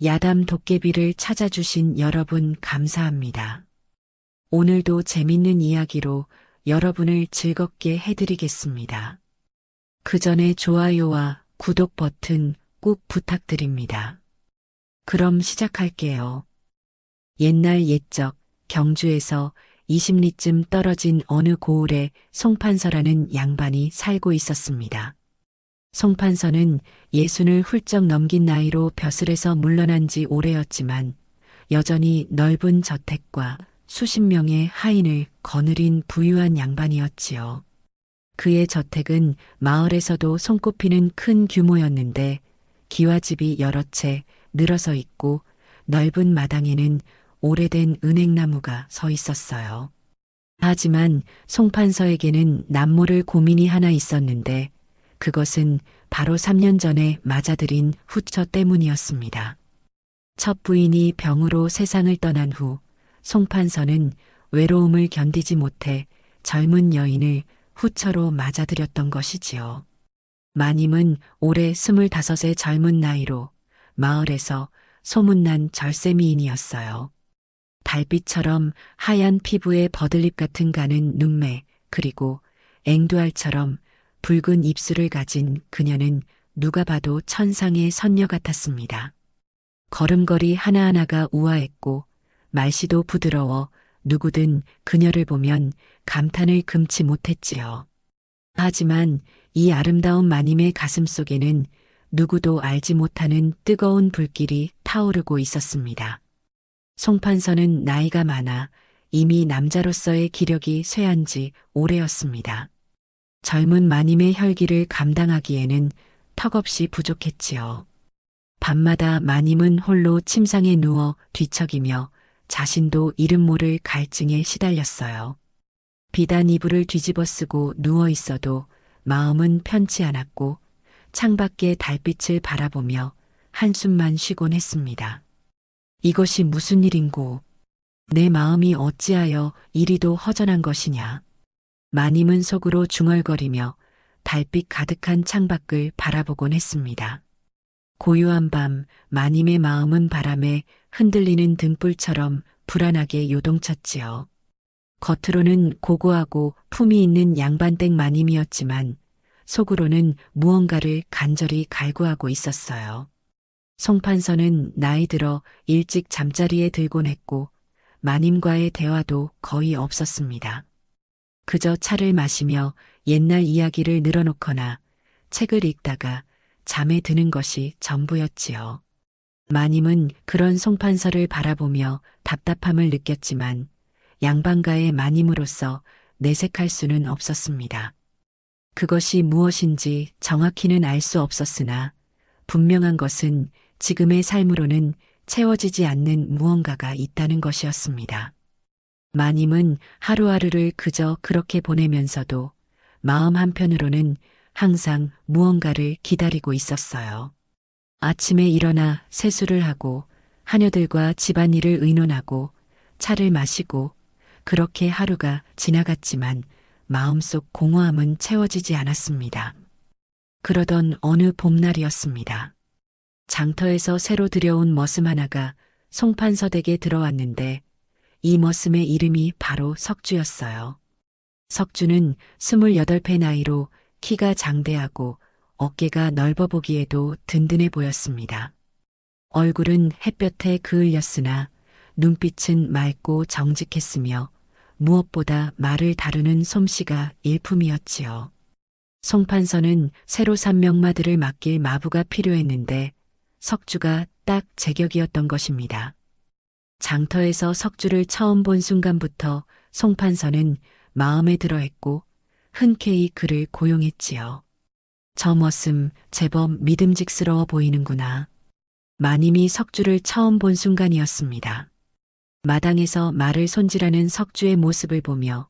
야담 도깨비를 찾아주신 여러분 감사합니다. 오늘도 재밌는 이야기로 여러분을 즐겁게 해드리겠습니다. 그 전에 좋아요와 구독 버튼 꼭 부탁드립니다. 그럼 시작할게요. 옛날 옛적 경주에서 20리쯤 떨어진 어느 고을에 송판서라는 양반이 살고 있었습니다. 송판서는 60을 훌쩍 넘긴 나이로 벼슬에서 물러난 지 오래였지만 여전히 넓은 저택과 수십 명의 하인을 거느린 부유한 양반이었지요. 그의 저택은 마을에서도 손꼽히는 큰 규모였는데 기와집이 여러 채 늘어서 있고 넓은 마당에는 오래된 은행나무가 서 있었어요. 하지만 송판서에게는 남모를 고민이 하나 있었는데 그것은 바로 3년 전에 맞아들인 후처 때문이었습니다. 첫 부인이 병으로 세상을 떠난 후 송판서는 외로움을 견디지 못해 젊은 여인을 후처로 맞아들였던 것이지요. 마님은 올해 25의 젊은 나이로 마을에서 소문난 절세미인이었어요. 달빛처럼 하얀 피부에 버들잎 같은 가는 눈매 그리고 앵두알처럼 붉은 입술을 가진 그녀는 누가 봐도 천상의 선녀 같았습니다. 걸음걸이 하나하나가 우아했고 말씨도 부드러워 누구든 그녀를 보면 감탄을 금치 못했지요. 하지만 이 아름다운 마님의 가슴 속에는 누구도 알지 못하는 뜨거운 불길이 타오르고 있었습니다. 송판서는 나이가 많아 이미 남자로서의 기력이 쇠한 지 오래였습니다. 젊은 마님의 혈기를 감당하기에는 턱없이 부족했지요. 밤마다 마님은 홀로 침상에 누워 뒤척이며 자신도 이름 모를 갈증에 시달렸어요. 비단 이불을 뒤집어 쓰고 누워 있어도 마음은 편치 않았고 창밖의 달빛을 바라보며 한숨만 쉬곤 했습니다. 이것이 무슨 일인고 내 마음이 어찌하여 이리도 허전한 것이냐. 마님은 속으로 중얼거리며 달빛 가득한 창밖을 바라보곤 했습니다. 고요한 밤 마님의 마음은 바람에 흔들리는 등불처럼 불안하게 요동쳤지요. 겉으로는 고고하고 품이 있는 양반댁 마님이었지만 속으로는 무언가를 간절히 갈구하고 있었어요. 송판서는 나이 들어 일찍 잠자리에 들곤 했고 마님과의 대화도 거의 없었습니다. 그저 차를 마시며 옛날 이야기를 늘어놓거나 책을 읽다가 잠에 드는 것이 전부였지요. 마님은 그런 송판서를 바라보며 답답함을 느꼈지만 양반가의 마님으로서 내색할 수는 없었습니다. 그것이 무엇인지 정확히는 알 수 없었으나 분명한 것은 지금의 삶으로는 채워지지 않는 무언가가 있다는 것이었습니다. 마님은 하루하루를 그저 그렇게 보내면서도 마음 한편으로는 항상 무언가를 기다리고 있었어요. 아침에 일어나 세수를 하고 하녀들과 집안일을 의논하고 차를 마시고 그렇게 하루가 지나갔지만 마음속 공허함은 채워지지 않았습니다. 그러던 어느 봄날이었습니다. 장터에서 새로 들여온 머슴 하나가 송판서 댁에 들어왔는데 이 머슴의 이름이 바로 석주였어요. 석주는 28의 나이로 키가 장대하고 어깨가 넓어 보기에도 든든해 보였습니다. 얼굴은 햇볕에 그을렸으나 눈빛은 맑고 정직했으며 무엇보다 말을 다루는 솜씨가 일품이었지요. 송판서는 새로 산 명마들을 맡길 마부가 필요했는데 석주가 딱 제격이었던 것입니다. 장터에서 석주를 처음 본 순간부터 송판서는 마음에 들어했고 흔쾌히 그를 고용했지요. 저 머슴 제법 믿음직스러워 보이는구나. 마님이 석주를 처음 본 순간이었습니다. 마당에서 말을 손질하는 석주의 모습을 보며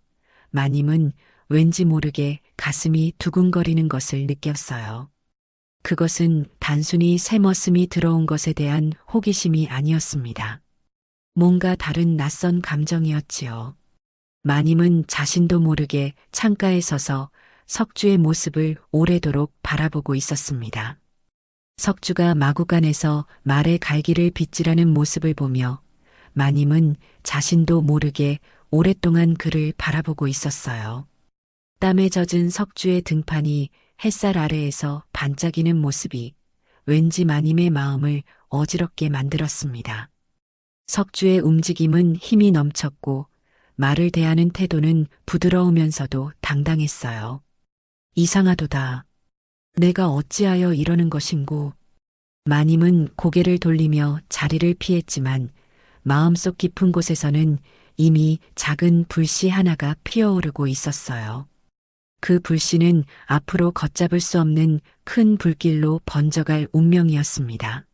마님은 왠지 모르게 가슴이 두근거리는 것을 느꼈어요. 그것은 단순히 새 머슴이 들어온 것에 대한 호기심이 아니었습니다. 뭔가 다른 낯선 감정이었지요. 마님은 자신도 모르게 창가에 서서 석주의 모습을 오래도록 바라보고 있었습니다. 석주가 마구간에서 말의 갈기를 빗질하는 모습을 보며 마님은 자신도 모르게 오랫동안 그를 바라보고 있었어요. 땀에 젖은 석주의 등판이 햇살 아래에서 반짝이는 모습이 왠지 마님의 마음을 어지럽게 만들었습니다. 석주의 움직임은 힘이 넘쳤고 말을 대하는 태도는 부드러우면서도 당당했어요. 이상하도다. 내가 어찌하여 이러는 것인고. 마님은 고개를 돌리며 자리를 피했지만 마음속 깊은 곳에서는 이미 작은 불씨 하나가 피어오르고 있었어요. 그 불씨는 앞으로 걷잡을 수 없는 큰 불길로 번져갈 운명이었습니다.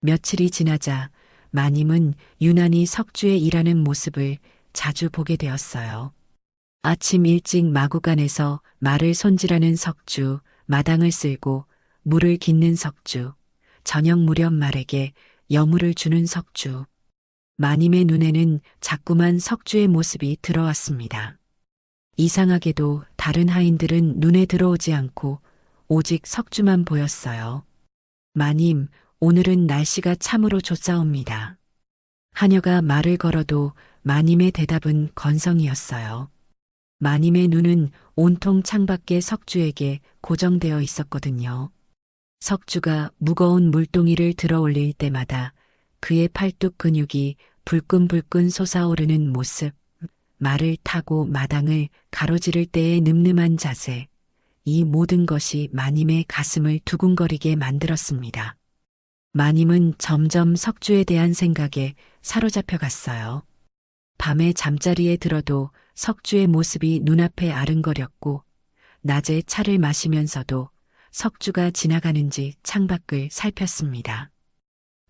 며칠이 지나자 마님은 유난히 석주의 일하는 모습을 자주 보게 되었어요. 아침 일찍 마구간에서 말을 손질하는 석주, 마당을 쓸고 물을 깃는 석주, 저녁 무렵 말에게 여물을 주는 석주. 마님의 눈에는 자꾸만 석주의 모습이 들어왔습니다. 이상하게도 다른 하인들은 눈에 들어오지 않고 오직 석주만 보였어요. 마님, 오늘은 날씨가 참으로 좋사옵니다. 하녀가 말을 걸어도 마님의 대답은 건성이었어요. 마님의 눈은 온통 창밖의 석주에게 고정되어 있었거든요. 석주가 무거운 물동이를 들어 올릴 때마다 그의 팔뚝 근육이 불끈불끈 솟아오르는 모습, 말을 타고 마당을 가로지를 때의 늠름한 자세, 이 모든 것이 마님의 가슴을 두근거리게 만들었습니다. 마님은 점점 석주에 대한 생각에 사로잡혀 갔어요. 밤에 잠자리에 들어도 석주의 모습이 눈앞에 아른거렸고, 낮에 차를 마시면서도 석주가 지나가는지 창밖을 살폈습니다.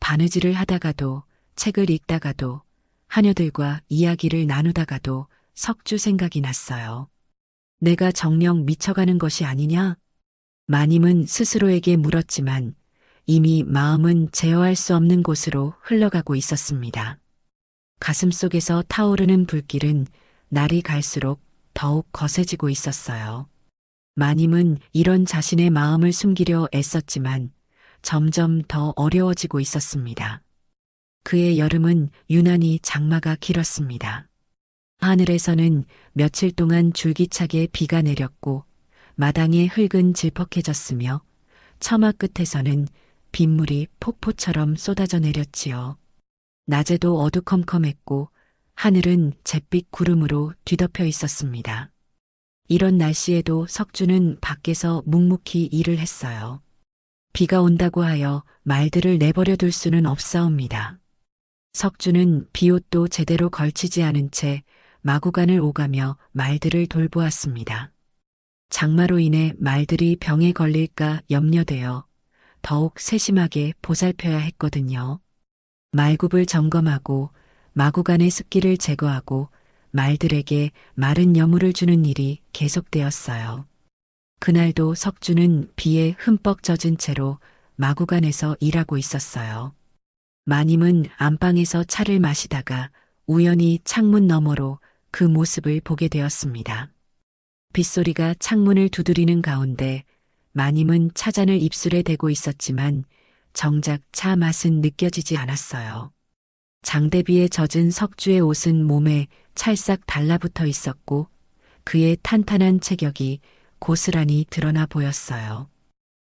바느질을 하다가도, 책을 읽다가도, 하녀들과 이야기를 나누다가도 석주 생각이 났어요. 내가 정녕 미쳐가는 것이 아니냐? 마님은 스스로에게 물었지만 이미 마음은 제어할 수 없는 곳으로 흘러가고 있었습니다. 가슴속에서 타오르는 불길은 날이 갈수록 더욱 거세지고 있었어요. 마님은 이런 자신의 마음을 숨기려 애썼지만 점점 더 어려워지고 있었습니다. 그의 여름은 유난히 장마가 길었습니다. 하늘에서는 며칠 동안 줄기차게 비가 내렸고 마당의 흙은 질퍽해졌으며 처마 끝에서는 빗물이 폭포처럼 쏟아져 내렸지요. 낮에도 어두컴컴했고 하늘은 잿빛 구름으로 뒤덮여 있었습니다. 이런 날씨에도 석주는 밖에서 묵묵히 일을 했어요. 비가 온다고 하여 말들을 내버려 둘 수는 없사옵니다. 석주는 비옷도 제대로 걸치지 않은 채 마구간을 오가며 말들을 돌보았습니다. 장마로 인해 말들이 병에 걸릴까 염려되어 더욱 세심하게 보살펴야 했거든요. 말굽을 점검하고 마구간의 습기를 제거하고 말들에게 마른 여물을 주는 일이 계속되었어요. 그날도 석주는 비에 흠뻑 젖은 채로 마구간에서 일하고 있었어요. 마님은 안방에서 차를 마시다가 우연히 창문 너머로 그 모습을 보게 되었습니다. 빗소리가 창문을 두드리는 가운데 마님은 차잔을 입술에 대고 있었지만 정작 차 맛은 느껴지지 않았어요. 장대비에 젖은 석주의 옷은 몸에 찰싹 달라붙어 있었고 그의 탄탄한 체격이 고스란히 드러나 보였어요.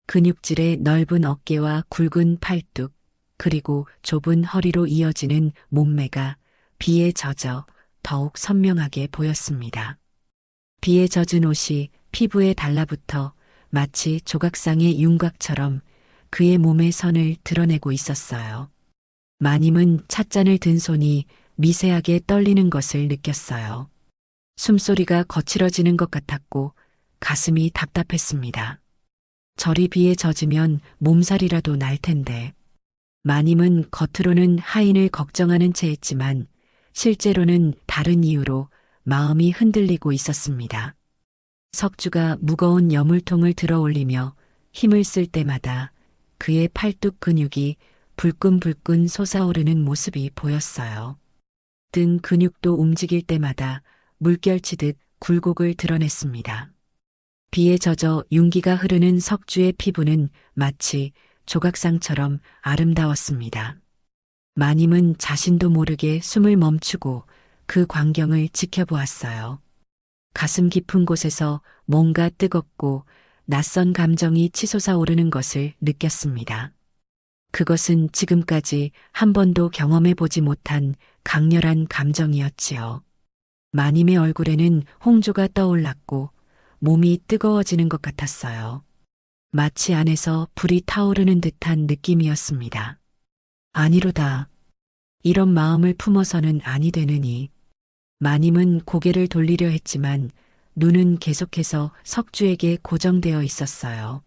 근육질의 넓은 어깨와 굵은 팔뚝, 그리고 좁은 허리로 이어지는 몸매가 비에 젖어 더욱 선명하게 보였습니다. 비에 젖은 옷이 피부에 달라붙어 마치 조각상의 윤곽처럼 그의 몸의 선을 드러내고 있었어요. 마님은 찻잔을 든 손이 미세하게 떨리는 것을 느꼈어요. 숨소리가 거칠어지는 것 같았고 가슴이 답답했습니다. 저리 비에 젖으면 몸살이라도 날 텐데. 마님은 겉으로는 하인을 걱정하는 체했지만 실제로는 다른 이유로 마음이 흔들리고 있었습니다. 석주가 무거운 여물통을 들어 올리며 힘을 쓸 때마다 그의 팔뚝 근육이 불끈불끈 솟아오르는 모습이 보였어요. 등 근육도 움직일 때마다 물결치듯 굴곡을 드러냈습니다. 비에 젖어 윤기가 흐르는 석주의 피부는 마치 조각상처럼 아름다웠습니다. 마님은 자신도 모르게 숨을 멈추고 그 광경을 지켜보았어요. 가슴 깊은 곳에서 뭔가 뜨겁고 낯선 감정이 치솟아 오르는 것을 느꼈습니다. 그것은 지금까지 한 번도 경험해 보지 못한 강렬한 감정이었지요. 마님의 얼굴에는 홍조가 떠올랐고 몸이 뜨거워지는 것 같았어요. 마치 안에서 불이 타오르는 듯한 느낌이었습니다. 아니로다. 이런 마음을 품어서는 아니 되느니. 마님은 고개를 돌리려 했지만 눈은 계속해서 석주에게 고정되어 있었어요.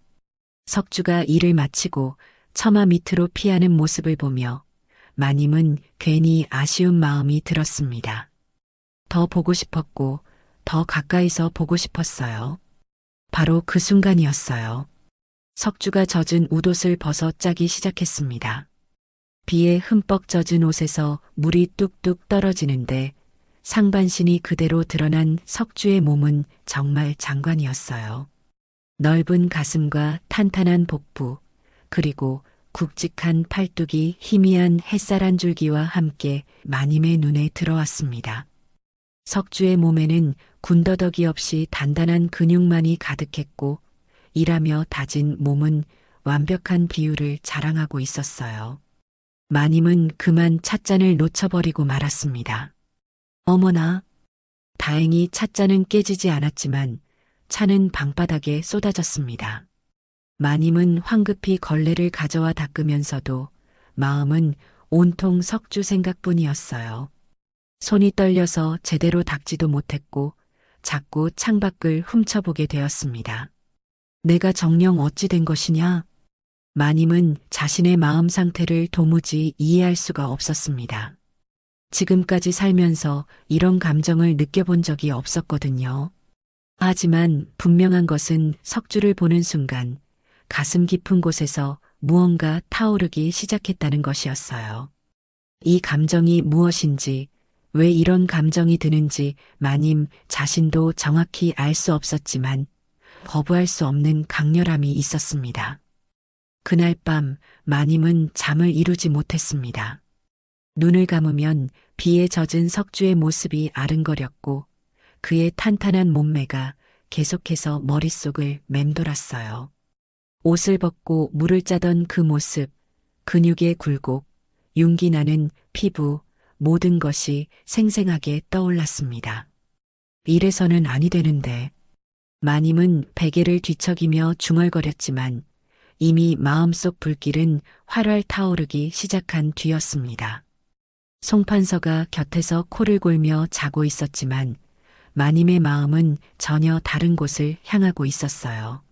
석주가 일을 마치고 처마 밑으로 피하는 모습을 보며 마님은 괜히 아쉬운 마음이 들었습니다. 더 보고 싶었고 더 가까이서 보고 싶었어요. 바로 그 순간이었어요. 석주가 젖은 웃옷을 벗어 짜기 시작했습니다. 비에 흠뻑 젖은 옷에서 물이 뚝뚝 떨어지는데 상반신이 그대로 드러난 석주의 몸은 정말 장관이었어요. 넓은 가슴과 탄탄한 복부, 그리고 굵직한 팔뚝이 희미한 햇살 한 줄기와 함께 마님의 눈에 들어왔습니다. 석주의 몸에는 군더더기 없이 단단한 근육만이 가득했고 일하며 다진 몸은 완벽한 비율을 자랑하고 있었어요. 마님은 그만 찻잔을 놓쳐버리고 말았습니다. 어머나. 다행히 찻잔은 깨지지 않았지만 차는 방바닥에 쏟아졌습니다. 마님은 황급히 걸레를 가져와 닦으면서도 마음은 온통 석주 생각뿐이었어요. 손이 떨려서 제대로 닦지도 못했고 자꾸 창밖을 훔쳐보게 되었습니다. 내가 정녕 어찌 된 것이냐? 마님은 자신의 마음 상태를 도무지 이해할 수가 없었습니다. 지금까지 살면서 이런 감정을 느껴본 적이 없었거든요. 하지만 분명한 것은 석주를 보는 순간 가슴 깊은 곳에서 무언가 타오르기 시작했다는 것이었어요. 이 감정이 무엇인지, 왜 이런 감정이 드는지 마님 자신도 정확히 알 수 없었지만 거부할 수 없는 강렬함이 있었습니다. 그날 밤 마님은 잠을 이루지 못했습니다. 눈을 감으면 비에 젖은 석주의 모습이 아른거렸고 그의 탄탄한 몸매가 계속해서 머릿속을 맴돌았어요. 옷을 벗고 물을 짜던 그 모습, 근육의 굴곡, 윤기 나는 피부, 모든 것이 생생하게 떠올랐습니다. 이래서는 아니 되는데. 마님은 베개를 뒤척이며 중얼거렸지만 이미 마음속 불길은 활활 타오르기 시작한 뒤였습니다. 송판서가 곁에서 코를 골며 자고 있었지만 마님의 마음은 전혀 다른 곳을 향하고 있었어요.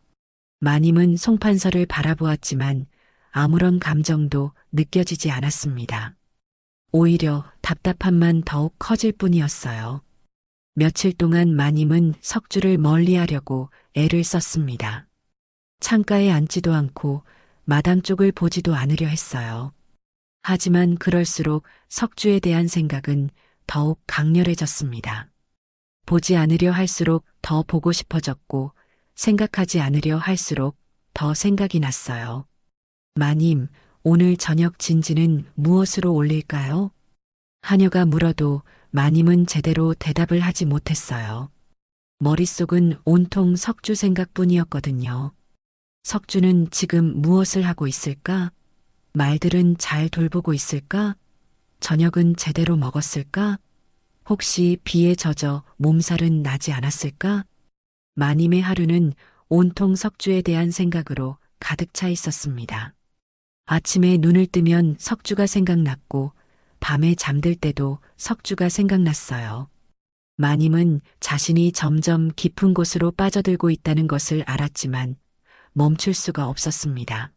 마님은 송판서를 바라보았지만 아무런 감정도 느껴지지 않았습니다. 오히려 답답함만 더욱 커질 뿐이었어요. 며칠 동안 마님은 석주를 멀리하려고 애를 썼습니다. 창가에 앉지도 않고 마당 쪽을 보지도 않으려 했어요. 하지만 그럴수록 석주에 대한 생각은 더욱 강렬해졌습니다. 보지 않으려 할수록 더 보고 싶어졌고 생각하지 않으려 할수록 더 생각이 났어요. 마님, 오늘 저녁 진지는 무엇으로 올릴까요? 하녀가 물어도 마님은 제대로 대답을 하지 못했어요. 머릿속은 온통 석주 생각뿐이었거든요. 석주는 지금 무엇을 하고 있을까? 말들은 잘 돌보고 있을까? 저녁은 제대로 먹었을까? 혹시 비에 젖어 몸살은 나지 않았을까? 마님의 하루는 온통 석주에 대한 생각으로 가득 차 있었습니다. 아침에 눈을 뜨면 석주가 생각났고 밤에 잠들 때도 석주가 생각났어요. 마님은 자신이 점점 깊은 곳으로 빠져들고 있다는 것을 알았지만 멈출 수가 없었습니다.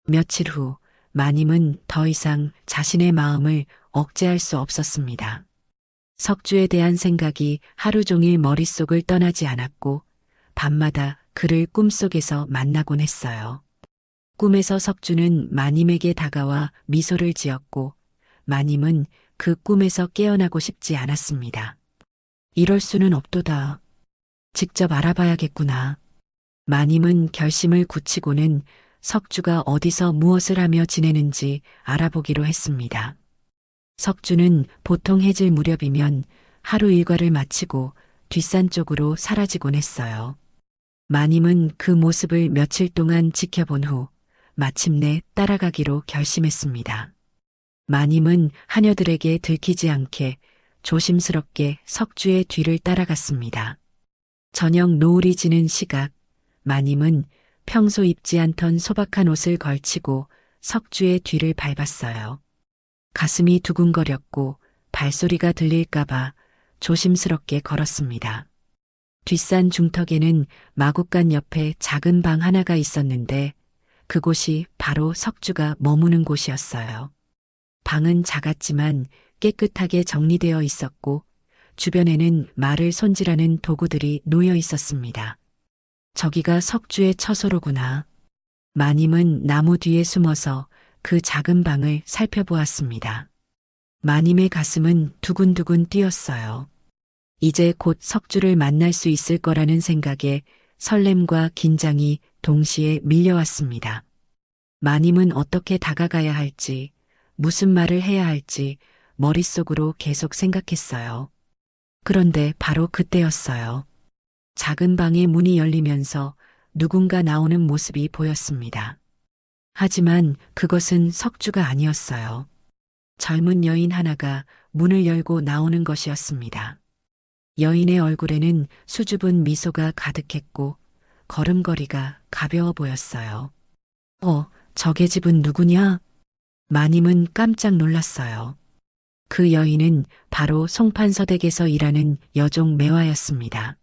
며칠 후 마님은 더 이상 자신의 마음을 억제할 수 없었습니다. 석주에 대한 생각이 하루 종일 머릿속을 떠나지 않았고 밤마다 그를 꿈속에서 만나곤 했어요. 꿈에서 석주는 마님에게 다가와 미소를 지었고 마님은 그 꿈에서 깨어나고 싶지 않았습니다. 이럴 수는 없도다. 직접 알아봐야겠구나. 마님은 결심을 굳히고는 석주가 어디서 무엇을 하며 지내는지 알아보기로 했습니다. 석주는 보통 해질 무렵이면 하루 일과를 마치고 뒷산 쪽으로 사라지곤 했어요. 마님은 그 모습을 며칠 동안 지켜본 후 마침내 따라가기로 결심했습니다. 마님은 하녀들에게 들키지 않게 조심스럽게 석주의 뒤를 따라갔습니다. 저녁 노을이 지는 시각, 마님은 평소 입지 않던 소박한 옷을 걸치고 석주의 뒤를 밟았어요. 가슴이 두근거렸고 발소리가 들릴까봐 조심스럽게 걸었습니다. 뒷산 중턱에는 마구간 옆에 작은 방 하나가 있었는데 그곳이 바로 석주가 머무는 곳이었어요. 방은 작았지만 깨끗하게 정리되어 있었고 주변에는 말을 손질하는 도구들이 놓여 있었습니다. 저기가 석주의 처소로구나. 마님은 나무 뒤에 숨어서 그 작은 방을 살펴보았습니다. 마님의 가슴은 두근두근 뛰었어요. 이제 곧 석주를 만날 수 있을 거라는 생각에 설렘과 긴장이 동시에 밀려왔습니다. 마님은 어떻게 다가가야 할지, 무슨 말을 해야 할지 머릿속으로 계속 생각했어요. 그런데 바로 그때였어요. 작은 방의 문이 열리면서 누군가 나오는 모습이 보였습니다. 하지만 그것은 석주가 아니었어요. 젊은 여인 하나가 문을 열고 나오는 것이었습니다. 여인의 얼굴에는 수줍은 미소가 가득했고 걸음걸이가 가벼워 보였어요. 저게 집은 누구냐? 마님은 깜짝 놀랐어요. 그 여인은 바로 송판서댁에서 일하는 여종 매화였습니다.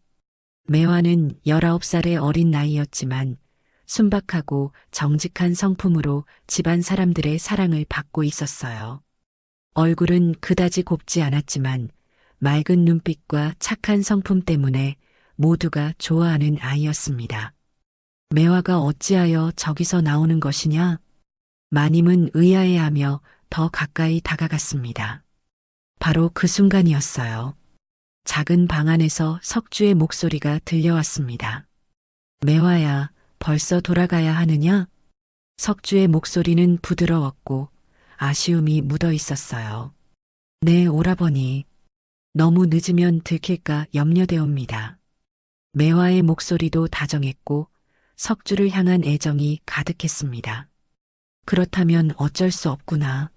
매화는 19살의 어린 나이였지만 순박하고 정직한 성품으로 집안 사람들의 사랑을 받고 있었어요. 얼굴은 그다지 곱지 않았지만 맑은 눈빛과 착한 성품 때문에 모두가 좋아하는 아이였습니다. 매화가 어찌하여 저기서 나오는 것이냐? 마님은 의아해하며 더 가까이 다가갔습니다. 바로 그 순간이었어요. 작은 방 안에서 석주의 목소리가 들려왔습니다. 매화야, 벌써 돌아가야 하느냐? 석주의 목소리는 부드러웠고 아쉬움이 묻어 있었어요. 네, 오라버니. 너무 늦으면 들킬까 염려되옵니다. 매화의 목소리도 다정했고 석주를 향한 애정이 가득했습니다. 그렇다면 어쩔 수 없구나.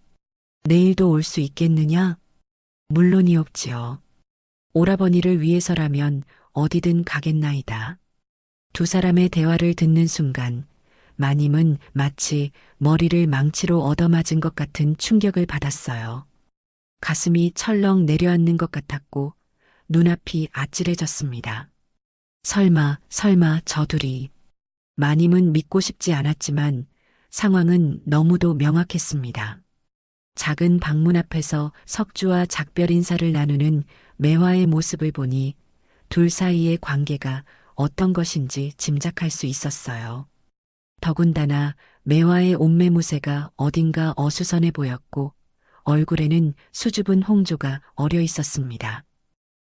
내일도 올 수 있겠느냐? 물론이옵지요. 오라버니를 위해서라면 어디든 가겠나이다. 두 사람의 대화를 듣는 순간 마님은 마치 머리를 망치로 얻어맞은 것 같은 충격을 받았어요. 가슴이 철렁 내려앉는 것 같았고 눈앞이 아찔해졌습니다. 설마 저 둘이. 마님은 믿고 싶지 않았지만 상황은 너무도 명확했습니다. 작은 방문 앞에서 석주와 작별 인사를 나누는 매화의 모습을 보니 둘 사이의 관계가 어떤 것인지 짐작할 수 있었어요. 더군다나 매화의 옷매무새가 어딘가 어수선해 보였고 얼굴에는 수줍은 홍조가 어려 있었습니다.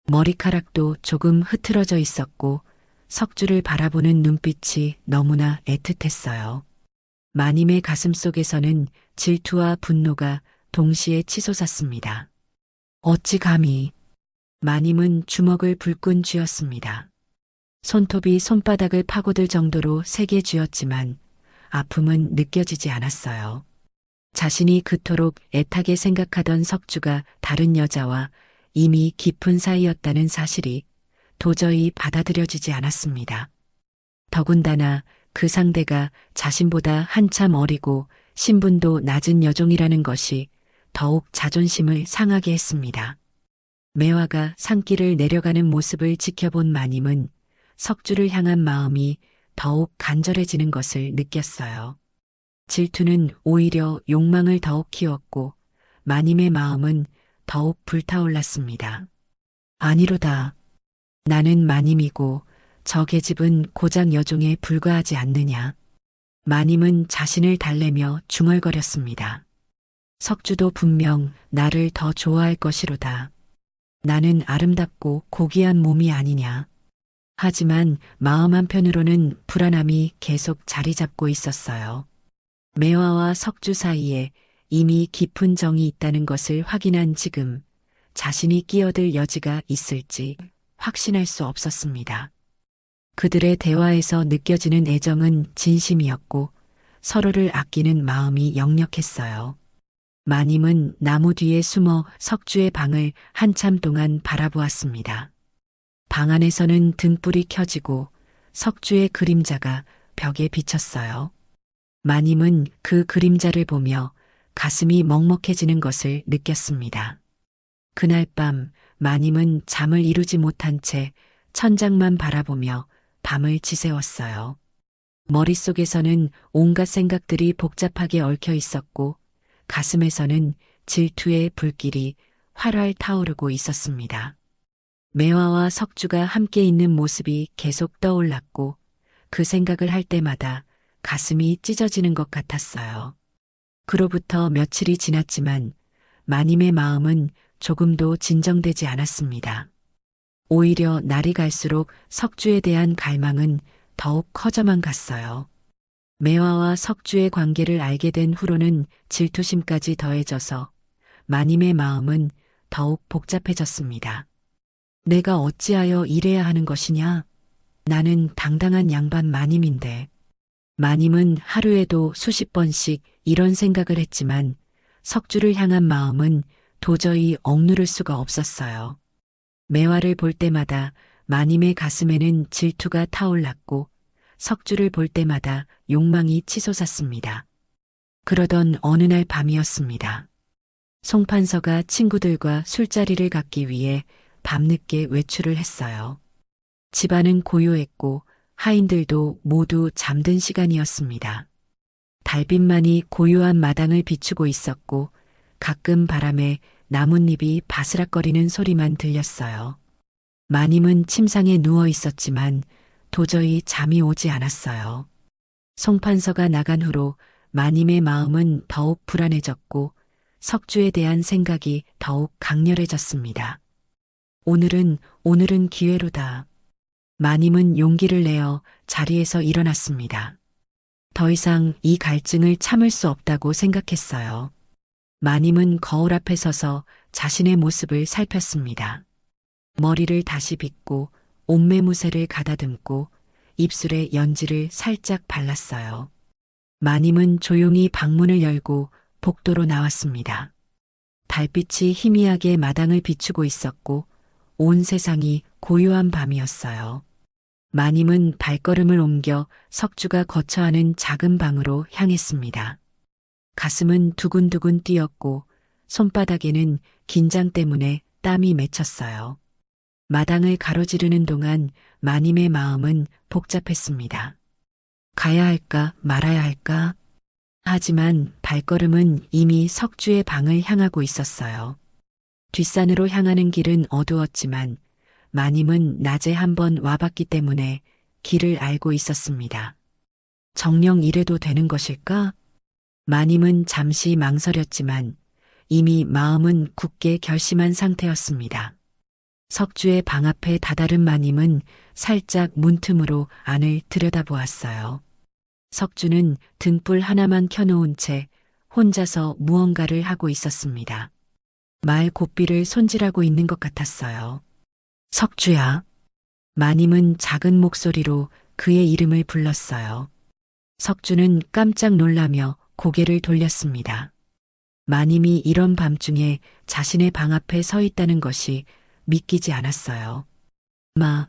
머리카락도 조금 흐트러져 있었고 석주를 바라보는 눈빛이 너무나 애틋했어요. 마님의 가슴 속에서는 질투와 분노가 동시에 치솟았습니다. 어찌 감히. 마님은 주먹을 불끈 쥐었습니다. 손톱이 손바닥을 파고들 정도로 세게 쥐었지만 아픔은 느껴지지 않았어요. 자신이 그토록 애타게 생각하던 석주가 다른 여자와 이미 깊은 사이였다는 사실이 도저히 받아들여지지 않았습니다. 더군다나 그 상대가 자신보다 한참 어리고 신분도 낮은 여종이라는 것이 더욱 자존심을 상하게 했습니다. 매화가 산길을 내려가는 모습을 지켜본 마님은 석주를 향한 마음이 더욱 간절해지는 것을 느꼈어요. 질투는 오히려 욕망을 더욱 키웠고 마님의 마음은 더욱 불타올랐습니다. 아니로다. 나는 마님이고 저 계집은 고작 여종에 불과하지 않느냐. 마님은 자신을 달래며 중얼거렸습니다. 석주도 분명 나를 더 좋아할 것이로다. 나는 아름답고 고귀한 몸이 아니냐. 하지만 마음 한편으로는 불안함이 계속 자리 잡고 있었어요. 매화와 석주 사이에 이미 깊은 정이 있다는 것을 확인한 지금 자신이 끼어들 여지가 있을지 확신할 수 없었습니다. 그들의 대화에서 느껴지는 애정은 진심이었고 서로를 아끼는 마음이 역력했어요. 마님은 나무 뒤에 숨어 석주의 방을 한참 동안 바라보았습니다. 방 안에서는 등불이 켜지고 석주의 그림자가 벽에 비쳤어요. 마님은 그 그림자를 보며 가슴이 먹먹해지는 것을 느꼈습니다. 그날 밤 마님은 잠을 이루지 못한 채 천장만 바라보며 밤을 지새웠어요. 머릿속에서는 온갖 생각들이 복잡하게 얽혀 있었고 가슴에서는 질투의 불길이 활활 타오르고 있었습니다. 매화와 석주가 함께 있는 모습이 계속 떠올랐고 그 생각을 할 때마다 가슴이 찢어지는 것 같았어요. 그로부터 며칠이 지났지만 마님의 마음은 조금도 진정되지 않았습니다. 오히려 날이 갈수록 석주에 대한 갈망은 더욱 커져만 갔어요. 매화와 석주의 관계를 알게 된 후로는 질투심까지 더해져서 마님의 마음은 더욱 복잡해졌습니다. 내가 어찌하여 이래야 하는 것이냐? 나는 당당한 양반 마님인데. 마님은 하루에도 수십 번씩 이런 생각을 했지만 석주를 향한 마음은 도저히 억누를 수가 없었어요. 매화를 볼 때마다 마님의 가슴에는 질투가 타올랐고 석주를 볼 때마다 욕망이 치솟았습니다. 그러던 어느 날 밤이었습니다. 송판서가 친구들과 술자리를 갖기 위해 밤늦게 외출을 했어요. 집안은 고요했고 하인들도 모두 잠든 시간이었습니다. 달빛만이 고요한 마당을 비추고 있었고 가끔 바람에 나뭇잎이 바스락거리는 소리만 들렸어요. 마님은 침상에 누워 있었지만 도저히 잠이 오지 않았어요. 송판서가 나간 후로 마님의 마음은 더욱 불안해졌고 석주에 대한 생각이 더욱 강렬해졌습니다. 오늘은 기회로다. 마님은 용기를 내어 자리에서 일어났습니다. 더 이상 이 갈증을 참을 수 없다고 생각했어요. 마님은 거울 앞에 서서 자신의 모습을 살폈습니다. 머리를 다시 빗고 옷매무새를 가다듬고 입술에 연지를 살짝 발랐어요. 마님은 조용히 방문을 열고 복도로 나왔습니다. 달빛이 희미하게 마당을 비추고 있었고 온 세상이 고요한 밤이었어요. 마님은 발걸음을 옮겨 석주가 거처하는 작은 방으로 향했습니다. 가슴은 두근두근 뛰었고 손바닥에는 긴장 때문에 땀이 맺혔어요. 마당을 가로지르는 동안 마님의 마음은 복잡했습니다. 가야 할까 말아야 할까? 하지만 발걸음은 이미 석주의 방을 향하고 있었어요. 뒷산으로 향하는 길은 어두웠지만 마님은 낮에 한번 와봤기 때문에 길을 알고 있었습니다. 정녕 이래도 되는 것일까? 마님은 잠시 망설였지만 이미 마음은 굳게 결심한 상태였습니다. 석주의 방 앞에 다다른 마님은 살짝 문틈으로 안을 들여다보았어요. 석주는 등불 하나만 켜놓은 채 혼자서 무언가를 하고 있었습니다. 말 고삐를 손질하고 있는 것 같았어요. 석주야. 마님은 작은 목소리로 그의 이름을 불렀어요. 석주는 깜짝 놀라며 고개를 돌렸습니다. 마님이 이런 밤중에 자신의 방 앞에 서 있다는 것이 믿기지 않았어요.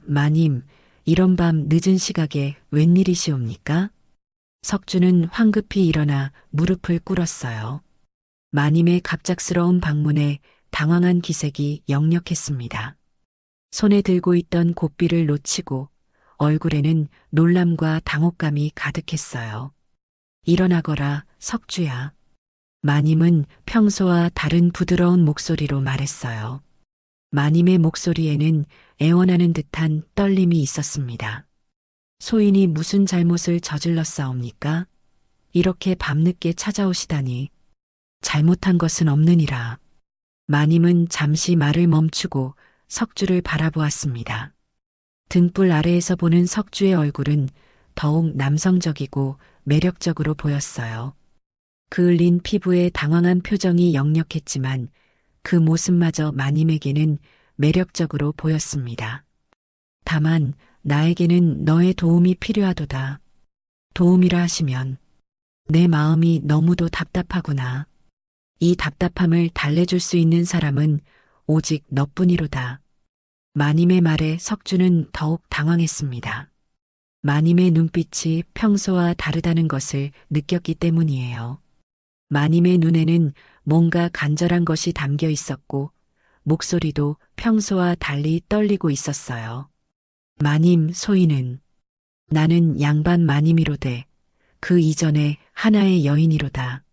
마님, 이런 밤 늦은 시각에 웬일이시옵니까? 석주는 황급히 일어나 무릎을 꿇었어요. 마님의 갑작스러운 방문에 당황한 기색이 역력했습니다. 손에 들고 있던 고삐를 놓치고 얼굴에는 놀람과 당혹감이 가득했어요. 일어나거라, 석주야. 마님은 평소와 다른 부드러운 목소리로 말했어요. 마님의 목소리에는 애원하는 듯한 떨림이 있었습니다. 소인이 무슨 잘못을 저질렀사옵니까? 이렇게 밤늦게 찾아오시다니. 잘못한 것은 없느니라. 마님은 잠시 말을 멈추고 석주를 바라보았습니다. 등불 아래에서 보는 석주의 얼굴은 더욱 남성적이고 매력적으로 보였어요. 그을린 피부에 당황한 표정이 역력했지만 그 모습마저 마님에게는 매력적으로 보였습니다. 다만 나에게는 너의 도움이 필요하도다. 도움이라 하시면 내 마음이 너무도 답답하구나. 이 답답함을 달래줄 수 있는 사람은 오직 너뿐이로다. 마님의 말에 석주는 더욱 당황했습니다. 마님의 눈빛이 평소와 다르다는 것을 느꼈기 때문이에요. 마님의 눈에는 뭔가 간절한 것이 담겨 있었고 목소리도 평소와 달리 떨리고 있었어요. 마님 소인은 나는 양반 마님이로되 그 이전에 하나의 여인이로다.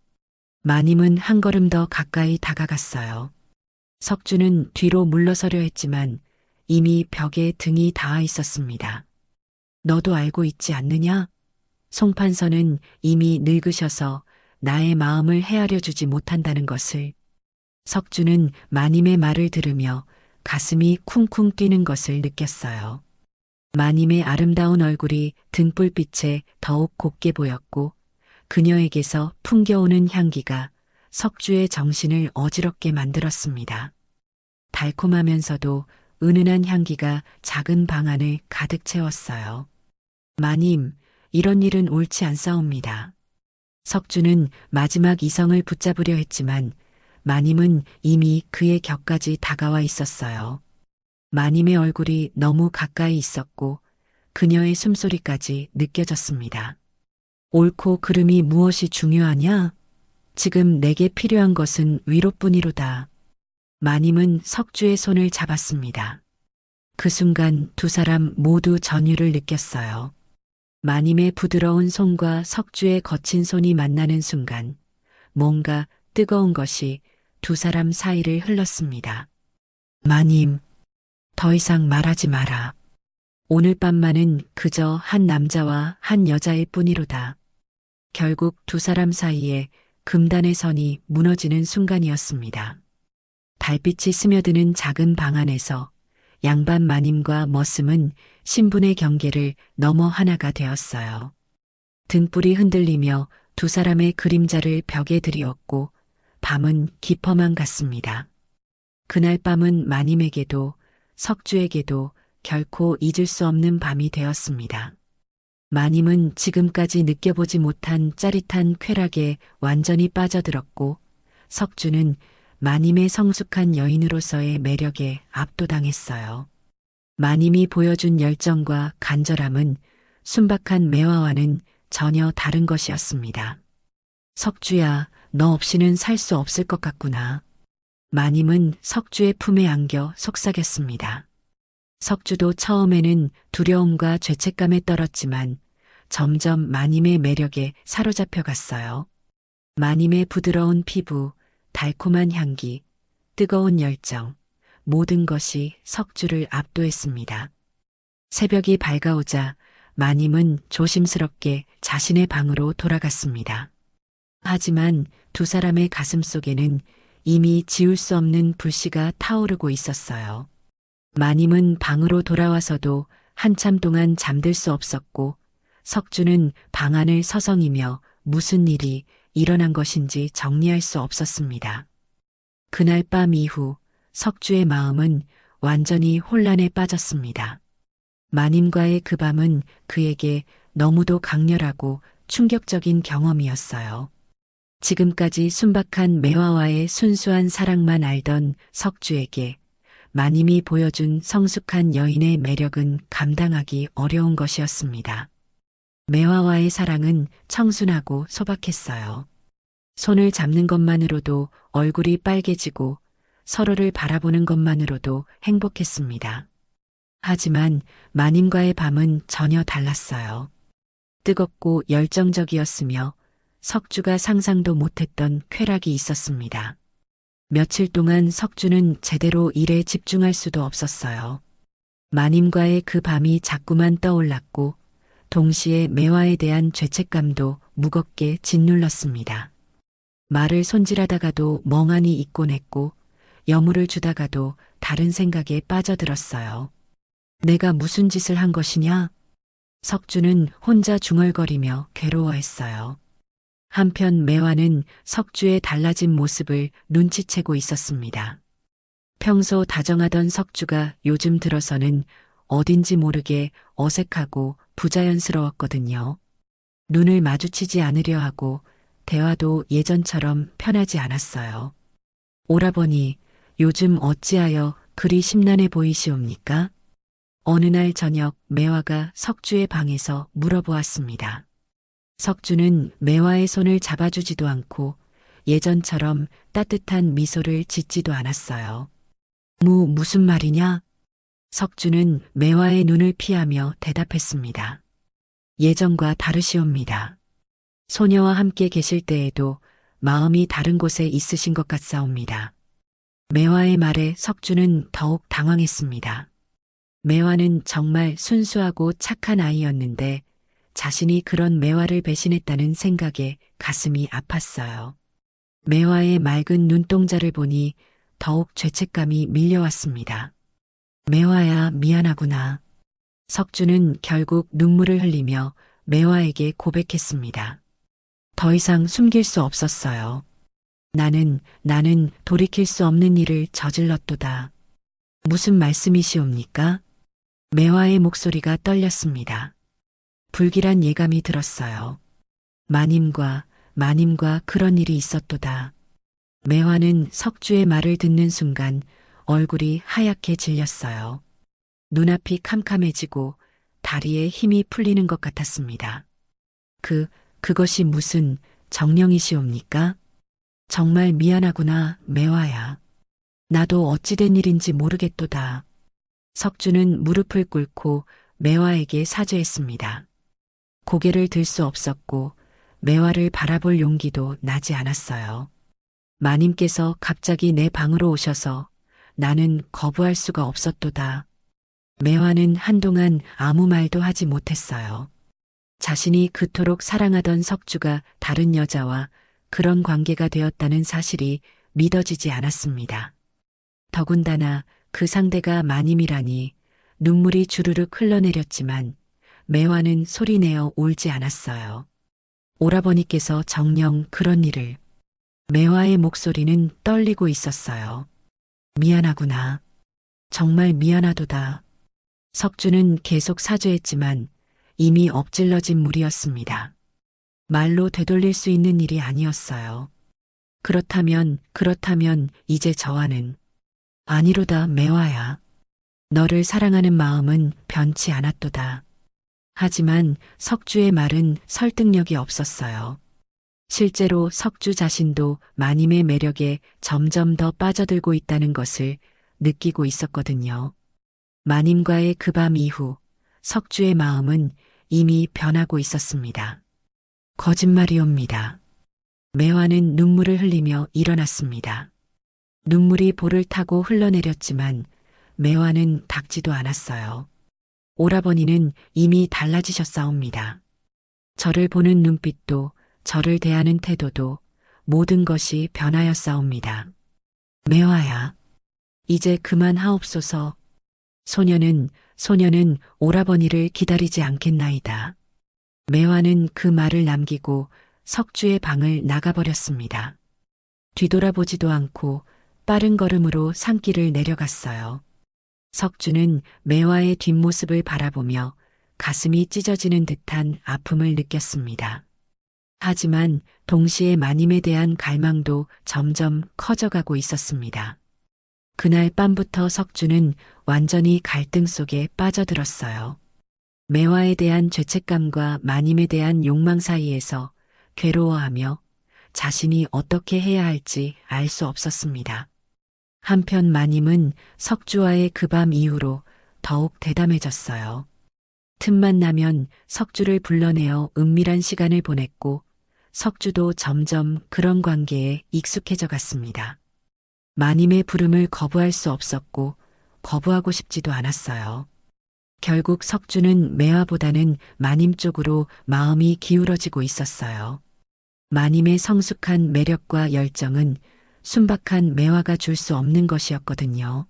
마님은 한 걸음 더 가까이 다가갔어요. 석주는 뒤로 물러서려 했지만 이미 벽에 등이 닿아 있었습니다. 너도 알고 있지 않느냐? 송판서는 이미 늙으셔서 나의 마음을 헤아려 주지 못한다는 것을. 석주는 마님의 말을 들으며 가슴이 쿵쿵 뛰는 것을 느꼈어요. 마님의 아름다운 얼굴이 등불빛에 더욱 곱게 보였고 그녀에게서 풍겨오는 향기가 석주의 정신을 어지럽게 만들었습니다. 달콤하면서도 은은한 향기가 작은 방 안을 가득 채웠어요. 마님, 이런 일은 옳지 않사옵니다. 석주는 마지막 이성을 붙잡으려 했지만 마님은 이미 그의 곁까지 다가와 있었어요. 마님의 얼굴이 너무 가까이 있었고 그녀의 숨소리까지 느껴졌습니다. 옳고 그름이 무엇이 중요하냐? 지금 내게 필요한 것은 위로뿐이로다. 마님은 석주의 손을 잡았습니다. 그 순간 두 사람 모두 전율을 느꼈어요. 마님의 부드러운 손과 석주의 거친 손이 만나는 순간 뭔가 뜨거운 것이 두 사람 사이를 흘렀습니다. 마님, 더 이상 말하지 마라. 오늘 밤만은 그저 한 남자와 한 여자일 뿐이로다. 결국 두 사람 사이에 금단의 선이 무너지는 순간이었습니다. 달빛이 스며드는 작은 방 안에서 양반 마님과 머슴은 신분의 경계를 넘어 하나가 되었어요. 등불이 흔들리며 두 사람의 그림자를 벽에 드리웠고 밤은 깊어만 갔습니다. 그날 밤은 마님에게도 석주에게도 결코 잊을 수 없는 밤이 되었습니다. 마님은 지금까지 느껴보지 못한 짜릿한 쾌락에 완전히 빠져들었고 석주는 마님의 성숙한 여인으로서의 매력에 압도당했어요. 마님이 보여준 열정과 간절함은 순박한 매화와는 전혀 다른 것이었습니다. 석주야, 너 없이는 살 수 없을 것 같구나. 마님은 석주의 품에 안겨 속삭였습니다. 석주도 처음에는 두려움과 죄책감에 떨었지만 점점 마님의 매력에 사로잡혀 갔어요. 마님의 부드러운 피부, 달콤한 향기, 뜨거운 열정, 모든 것이 석주를 압도했습니다. 새벽이 밝아오자 마님은 조심스럽게 자신의 방으로 돌아갔습니다. 하지만 두 사람의 가슴 속에는 이미 지울 수 없는 불씨가 타오르고 있었어요. 마님은 방으로 돌아와서도 한참 동안 잠들 수 없었고 석주는 방 안을 서성이며 무슨 일이 일어난 것인지 정리할 수 없었습니다. 그날 밤 이후 석주의 마음은 완전히 혼란에 빠졌습니다. 마님과의 그 밤은 그에게 너무도 강렬하고 충격적인 경험이었어요. 지금까지 순박한 매화와의 순수한 사랑만 알던 석주에게 마님이 보여준 성숙한 여인의 매력은 감당하기 어려운 것이었습니다. 매화와의 사랑은 청순하고 소박했어요. 손을 잡는 것만으로도 얼굴이 빨개지고 서로를 바라보는 것만으로도 행복했습니다. 하지만 마님과의 밤은 전혀 달랐어요. 뜨겁고 열정적이었으며 석주가 상상도 못했던 쾌락이 있었습니다. 며칠 동안 석주는 제대로 일에 집중할 수도 없었어요. 마님과의 그 밤이 자꾸만 떠올랐고 동시에 매화에 대한 죄책감도 무겁게 짓눌렀습니다. 말을 손질하다가도 멍하니 잊곤 했고 여물을 주다가도 다른 생각에 빠져들었어요. 내가 무슨 짓을 한 것이냐? 석주는 혼자 중얼거리며 괴로워했어요. 한편 매화는 석주의 달라진 모습을 눈치채고 있었습니다. 평소 다정하던 석주가 요즘 들어서는 어딘지 모르게 어색하고 부자연스러웠거든요. 눈을 마주치지 않으려 하고 대화도 예전처럼 편하지 않았어요. 오라버니, 요즘 어찌하여 그리 심란해 보이시옵니까? 어느 날 저녁 매화가 석주의 방에서 물어보았습니다. 석주는 매화의 손을 잡아주지도 않고 예전처럼 따뜻한 미소를 짓지도 않았어요. 무슨 말이냐? 석주는 매화의 눈을 피하며 대답했습니다. 예전과 다르시옵니다. 소녀와 함께 계실 때에도 마음이 다른 곳에 있으신 것 같사옵니다. 매화의 말에 석주는 더욱 당황했습니다. 매화는 정말 순수하고 착한 아이였는데 자신이 그런 매화를 배신했다는 생각에 가슴이 아팠어요. 매화의 맑은 눈동자를 보니 더욱 죄책감이 밀려왔습니다. 매화야, 미안하구나. 석주는 결국 눈물을 흘리며 매화에게 고백했습니다. 더 이상 숨길 수 없었어요. 나는 돌이킬 수 없는 일을 저질렀도다. 무슨 말씀이시옵니까? 매화의 목소리가 떨렸습니다. 불길한 예감이 들었어요. 마님과 그런 일이 있었도다. 매화는 석주의 말을 듣는 순간 얼굴이 하얗게 질렸어요. 눈앞이 캄캄해지고 다리에 힘이 풀리는 것 같았습니다. 그것이 무슨 정령이시옵니까? 정말 미안하구나, 매화야. 나도 어찌된 일인지 모르겠도다. 석주는 무릎을 꿇고 매화에게 사죄했습니다. 고개를 들 수 없었고 매화를 바라볼 용기도 나지 않았어요. 마님께서 갑자기 내 방으로 오셔서 나는 거부할 수가 없었도다. 매화는 한동안 아무 말도 하지 못했어요. 자신이 그토록 사랑하던 석주가 다른 여자와 그런 관계가 되었다는 사실이 믿어지지 않았습니다. 더군다나 그 상대가 마님이라니 눈물이 주르륵 흘러내렸지만 매화는 소리내어 울지 않았어요. 오라버니께서 정녕 그런 일을. 매화의 목소리는 떨리고 있었어요. 미안하구나. 정말 미안하도다. 석주는 계속 사죄했지만 이미 엎질러진 물이었습니다. 말로 되돌릴 수 있는 일이 아니었어요. 그렇다면 이제 저와는 아니로다, 매화야. 너를 사랑하는 마음은 변치 않았도다. 하지만 석주의 말은 설득력이 없었어요. 실제로 석주 자신도 마님의 매력에 점점 더 빠져들고 있다는 것을 느끼고 있었거든요. 마님과의 그 밤 이후 석주의 마음은 이미 변하고 있었습니다. 거짓말이옵니다. 매화는 눈물을 흘리며 일어났습니다. 눈물이 볼을 타고 흘러내렸지만 매화는 닦지도 않았어요. 오라버니는 이미 달라지셨사옵니다. 저를 보는 눈빛도 저를 대하는 태도도 모든 것이 변하였사옵니다. 매화야, 이제 그만하옵소서. 소녀는 오라버니를 기다리지 않겠나이다. 매화는 그 말을 남기고 석주의 방을 나가버렸습니다. 뒤돌아보지도 않고 빠른 걸음으로 산길을 내려갔어요. 석주는 매화의 뒷모습을 바라보며 가슴이 찢어지는 듯한 아픔을 느꼈습니다. 하지만 동시에 마님에 대한 갈망도 점점 커져가고 있었습니다. 그날 밤부터 석주는 완전히 갈등 속에 빠져들었어요. 매화에 대한 죄책감과 마님에 대한 욕망 사이에서 괴로워하며 자신이 어떻게 해야 할지 알 수 없었습니다. 한편 마님은 석주와의 그 밤 이후로 더욱 대담해졌어요. 틈만 나면 석주를 불러내어 은밀한 시간을 보냈고 석주도 점점 그런 관계에 익숙해져 갔습니다. 마님의 부름을 거부할 수 없었고 거부하고 싶지도 않았어요. 결국 석주는 매화보다는 마님 쪽으로 마음이 기울어지고 있었어요. 마님의 성숙한 매력과 열정은 순박한 매화가 줄 수 없는 것이었거든요.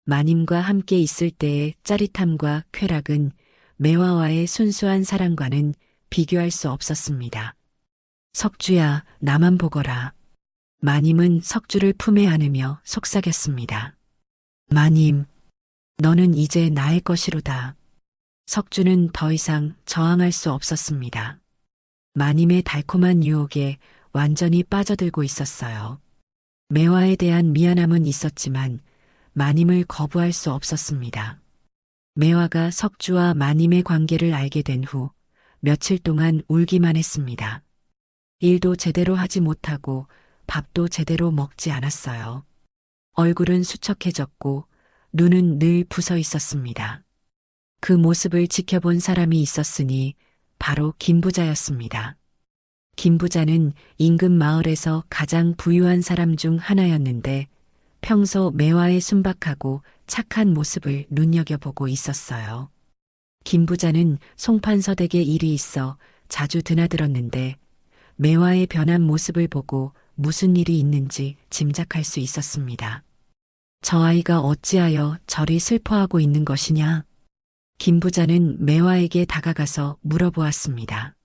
마님과 함께 있을 때의 짜릿함과 쾌락은 매화와의 순수한 사랑과는 비교할 수 없었습니다. 석주야, 나만 보거라. 마님은 석주를 품에 안으며 속삭였습니다. 마님, 너는 이제 나의 것이로다. 석주는 더 이상 저항할 수 없었습니다. 마님의 달콤한 유혹에 완전히 빠져들고 있었어요. 매화에 대한 미안함은 있었지만 마님을 거부할 수 없었습니다. 매화가 석주와 마님의 관계를 알게 된 후 며칠 동안 울기만 했습니다. 일도 제대로 하지 못하고 밥도 제대로 먹지 않았어요. 얼굴은 수척해졌고 눈은 늘 부서 있었습니다. 그 모습을 지켜본 사람이 있었으니 바로 김부자였습니다. 김부자는 인근 마을에서 가장 부유한 사람 중 하나였는데 평소 매화의 순박하고 착한 모습을 눈여겨보고 있었어요. 김부자는 송판서댁에 일이 있어 자주 드나들었는데 매화의 변한 모습을 보고 무슨 일이 있는지 짐작할 수 있었습니다. 저 아이가 어찌하여 저리 슬퍼하고 있는 것이냐? 김부자는 매화에게 다가가서 물어보았습니다.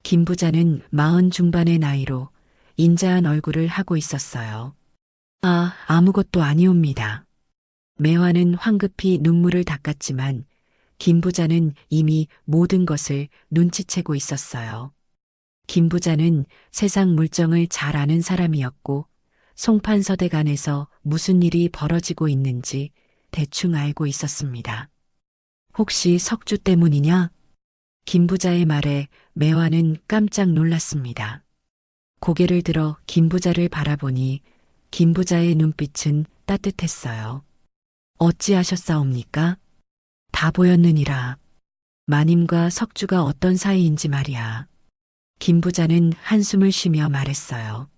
김부자는 40 중반의 나이로 인자한 얼굴을 하고 있었어요. 아무것도 아니옵니다. 매화는 황급히 눈물을 닦았지만 김부자는 이미 모든 것을 눈치채고 있었어요. 김부자는 세상 물정을 잘 아는 사람이었고 송판서댁 안에서 무슨 일이 벌어지고 있는지 대충 알고 있었습니다. 혹시 석주 때문이냐? 김부자의 말에 매화는 깜짝 놀랐습니다. 고개를 들어 김부자를 바라보니 김부자의 눈빛은 따뜻했어요. 어찌하셨사옵니까? 다 보였느니라. 마님과 석주가 어떤 사이인지 말이야. 김부자는 한숨을 쉬며 말했어요.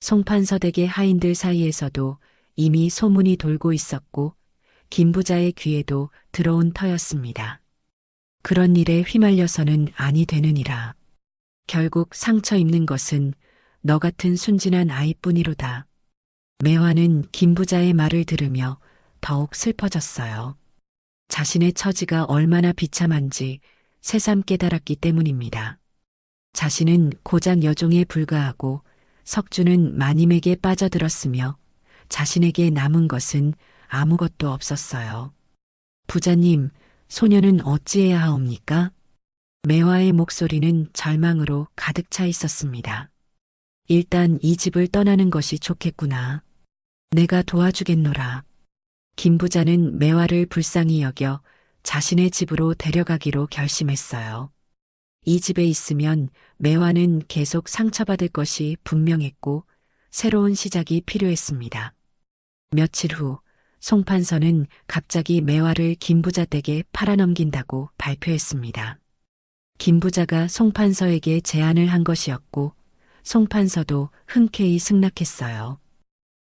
송판서댁의 하인들 사이에서도 이미 소문이 돌고 있었고 김부자의 귀에도 들어온 터였습니다. 그런 일에 휘말려서는 아니 되느니라. 결국 상처 입는 것은 너 같은 순진한 아이뿐이로다. 매화는 김부자의 말을 들으며 더욱 슬퍼졌어요. 자신의 처지가 얼마나 비참한지 새삼 깨달았기 때문입니다. 자신은 고작 여종에 불과하고 석주는 마님에게 빠져들었으며 자신에게 남은 것은 아무것도 없었어요. 부자님, 소녀는 어찌해야 하옵니까? 매화의 목소리는 절망으로 가득 차 있었습니다. 일단 이 집을 떠나는 것이 좋겠구나. 내가 도와주겠노라. 김부자는 매화를 불쌍히 여겨 자신의 집으로 데려가기로 결심했어요. 이 집에 있으면 매화는 계속 상처받을 것이 분명했고 새로운 시작이 필요했습니다. 며칠 후 송판서는 갑자기 매화를 김부자 댁에 팔아넘긴다고 발표했습니다. 김부자가 송판서에게 제안을 한 것이었고 송판서도 흔쾌히 승낙했어요.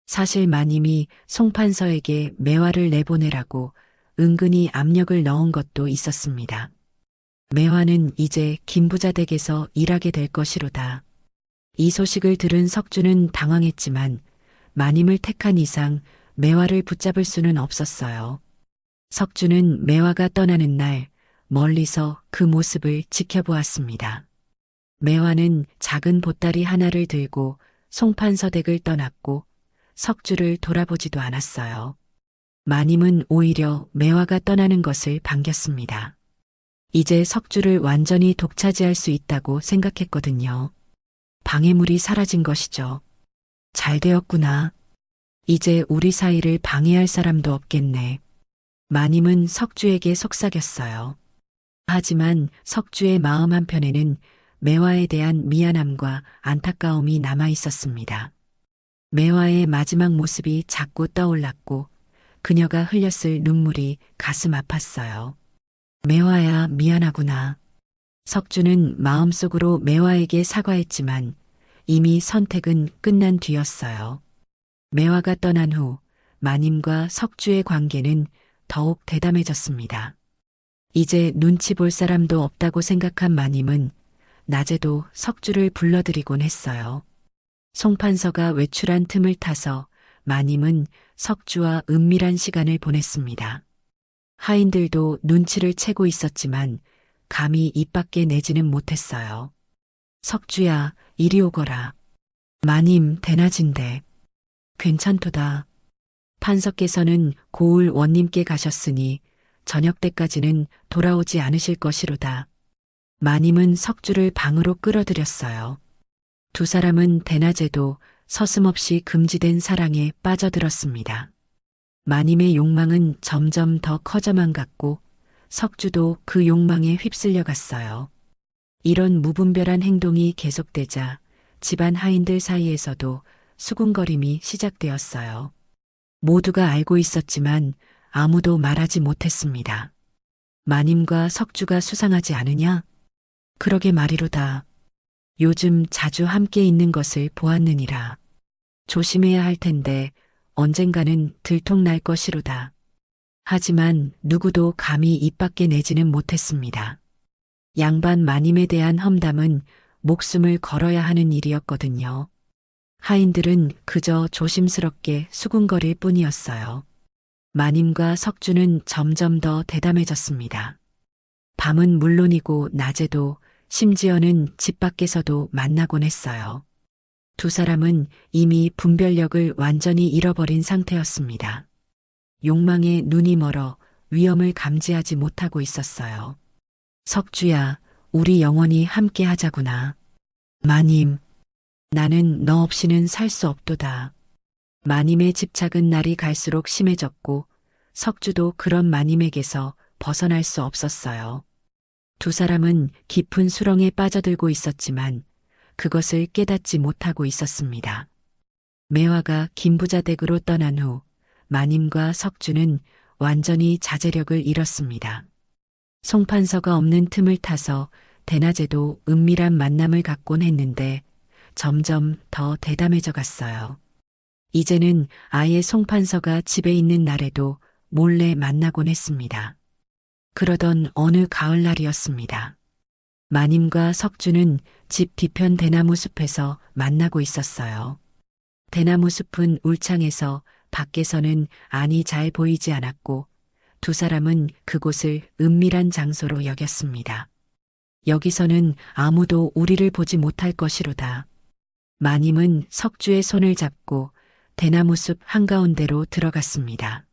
사실 마님이 송판서에게 매화를 내보내라고 은근히 압력을 넣은 것도 있었습니다. 매화는 이제 김부자 댁에서 일하게 될 것이로다. 이 소식을 들은 석주는 당황했지만 마님을 택한 이상 매화를 붙잡을 수는 없었어요. 석주는 매화가 떠나는 날 멀리서 그 모습을 지켜보았습니다. 매화는 작은 보따리 하나를 들고 송판서 댁을 떠났고 석주를 돌아보지도 않았어요. 마님은 오히려 매화가 떠나는 것을 반겼습니다. 이제 석주를 완전히 독차지할 수 있다고 생각했거든요. 방해물이 사라진 것이죠. 잘 되었구나. 이제 우리 사이를 방해할 사람도 없겠네. 마님은 석주에게 속삭였어요. 하지만 석주의 마음 한편에는 매화에 대한 미안함과 안타까움이 남아 있었습니다. 매화의 마지막 모습이 자꾸 떠올랐고 그녀가 흘렸을 눈물이 가슴 아팠어요. 매화야, 미안하구나. 석주는 마음속으로 매화에게 사과했지만 이미 선택은 끝난 뒤였어요. 매화가 떠난 후 마님과 석주의 관계는 더욱 대담해졌습니다. 이제 눈치 볼 사람도 없다고 생각한 마님은 낮에도 석주를 불러들이곤 했어요. 송판서가 외출한 틈을 타서 마님은 석주와 은밀한 시간을 보냈습니다. 하인들도 눈치를 채고 있었지만 감히 입 밖에 내지는 못했어요. 석주야, 이리 오거라. 마님, 대낮인데. 괜찮도다. 판서께서는 고을 원님께 가셨으니 저녁 때까지는 돌아오지 않으실 것이로다. 마님은 석주를 방으로 끌어들였어요. 두 사람은 대낮에도 서슴없이 금지된 사랑에 빠져들었습니다. 마님의 욕망은 점점 더 커져만 갔고 석주도 그 욕망에 휩쓸려 갔어요. 이런 무분별한 행동이 계속되자 집안 하인들 사이에서도 수군거림이 시작되었어요. 모두가 알고 있었지만 아무도 말하지 못했습니다. 마님과 석주가 수상하지 않으냐? 그러게 말이로다. 요즘 자주 함께 있는 것을 보았느니라. 조심해야 할 텐데 언젠가는 들통날 것이로다. 하지만 누구도 감히 입 밖에 내지는 못했습니다. 양반 마님에 대한 험담은 목숨을 걸어야 하는 일이었거든요. 하인들은 그저 조심스럽게 수군거릴 뿐이었어요. 마님과 석주는 점점 더 대담해졌습니다. 밤은 물론이고 낮에도 심지어는 집 밖에서도 만나곤 했어요. 두 사람은 이미 분별력을 완전히 잃어버린 상태였습니다. 욕망에 눈이 멀어 위험을 감지하지 못하고 있었어요. 석주야, 우리 영원히 함께 하자구나. 마님, 나는 너 없이는 살 수 없도다. 마님의 집착은 날이 갈수록 심해졌고 석주도 그런 마님에게서 벗어날 수 없었어요. 두 사람은 깊은 수렁에 빠져들고 있었지만 그것을 깨닫지 못하고 있었습니다. 매화가 김부자 댁으로 떠난 후 마님과 석주는 완전히 자제력을 잃었습니다. 송판서가 없는 틈을 타서 대낮에도 은밀한 만남을 갖곤 했는데 점점 더 대담해져 갔어요. 이제는 아예 송판서가 집에 있는 날에도 몰래 만나곤 했습니다. 그러던 어느 가을날이었습니다. 마님과 석주는 집 뒤편 대나무 숲에서 만나고 있었어요. 대나무 숲은 울창해서 밖에서는 안이 잘 보이지 않았고 두 사람은 그곳을 은밀한 장소로 여겼습니다. 여기서는 아무도 우리를 보지 못할 것이로다. 마님은 석주의 손을 잡고 대나무 숲 한가운데로 들어갔습니다.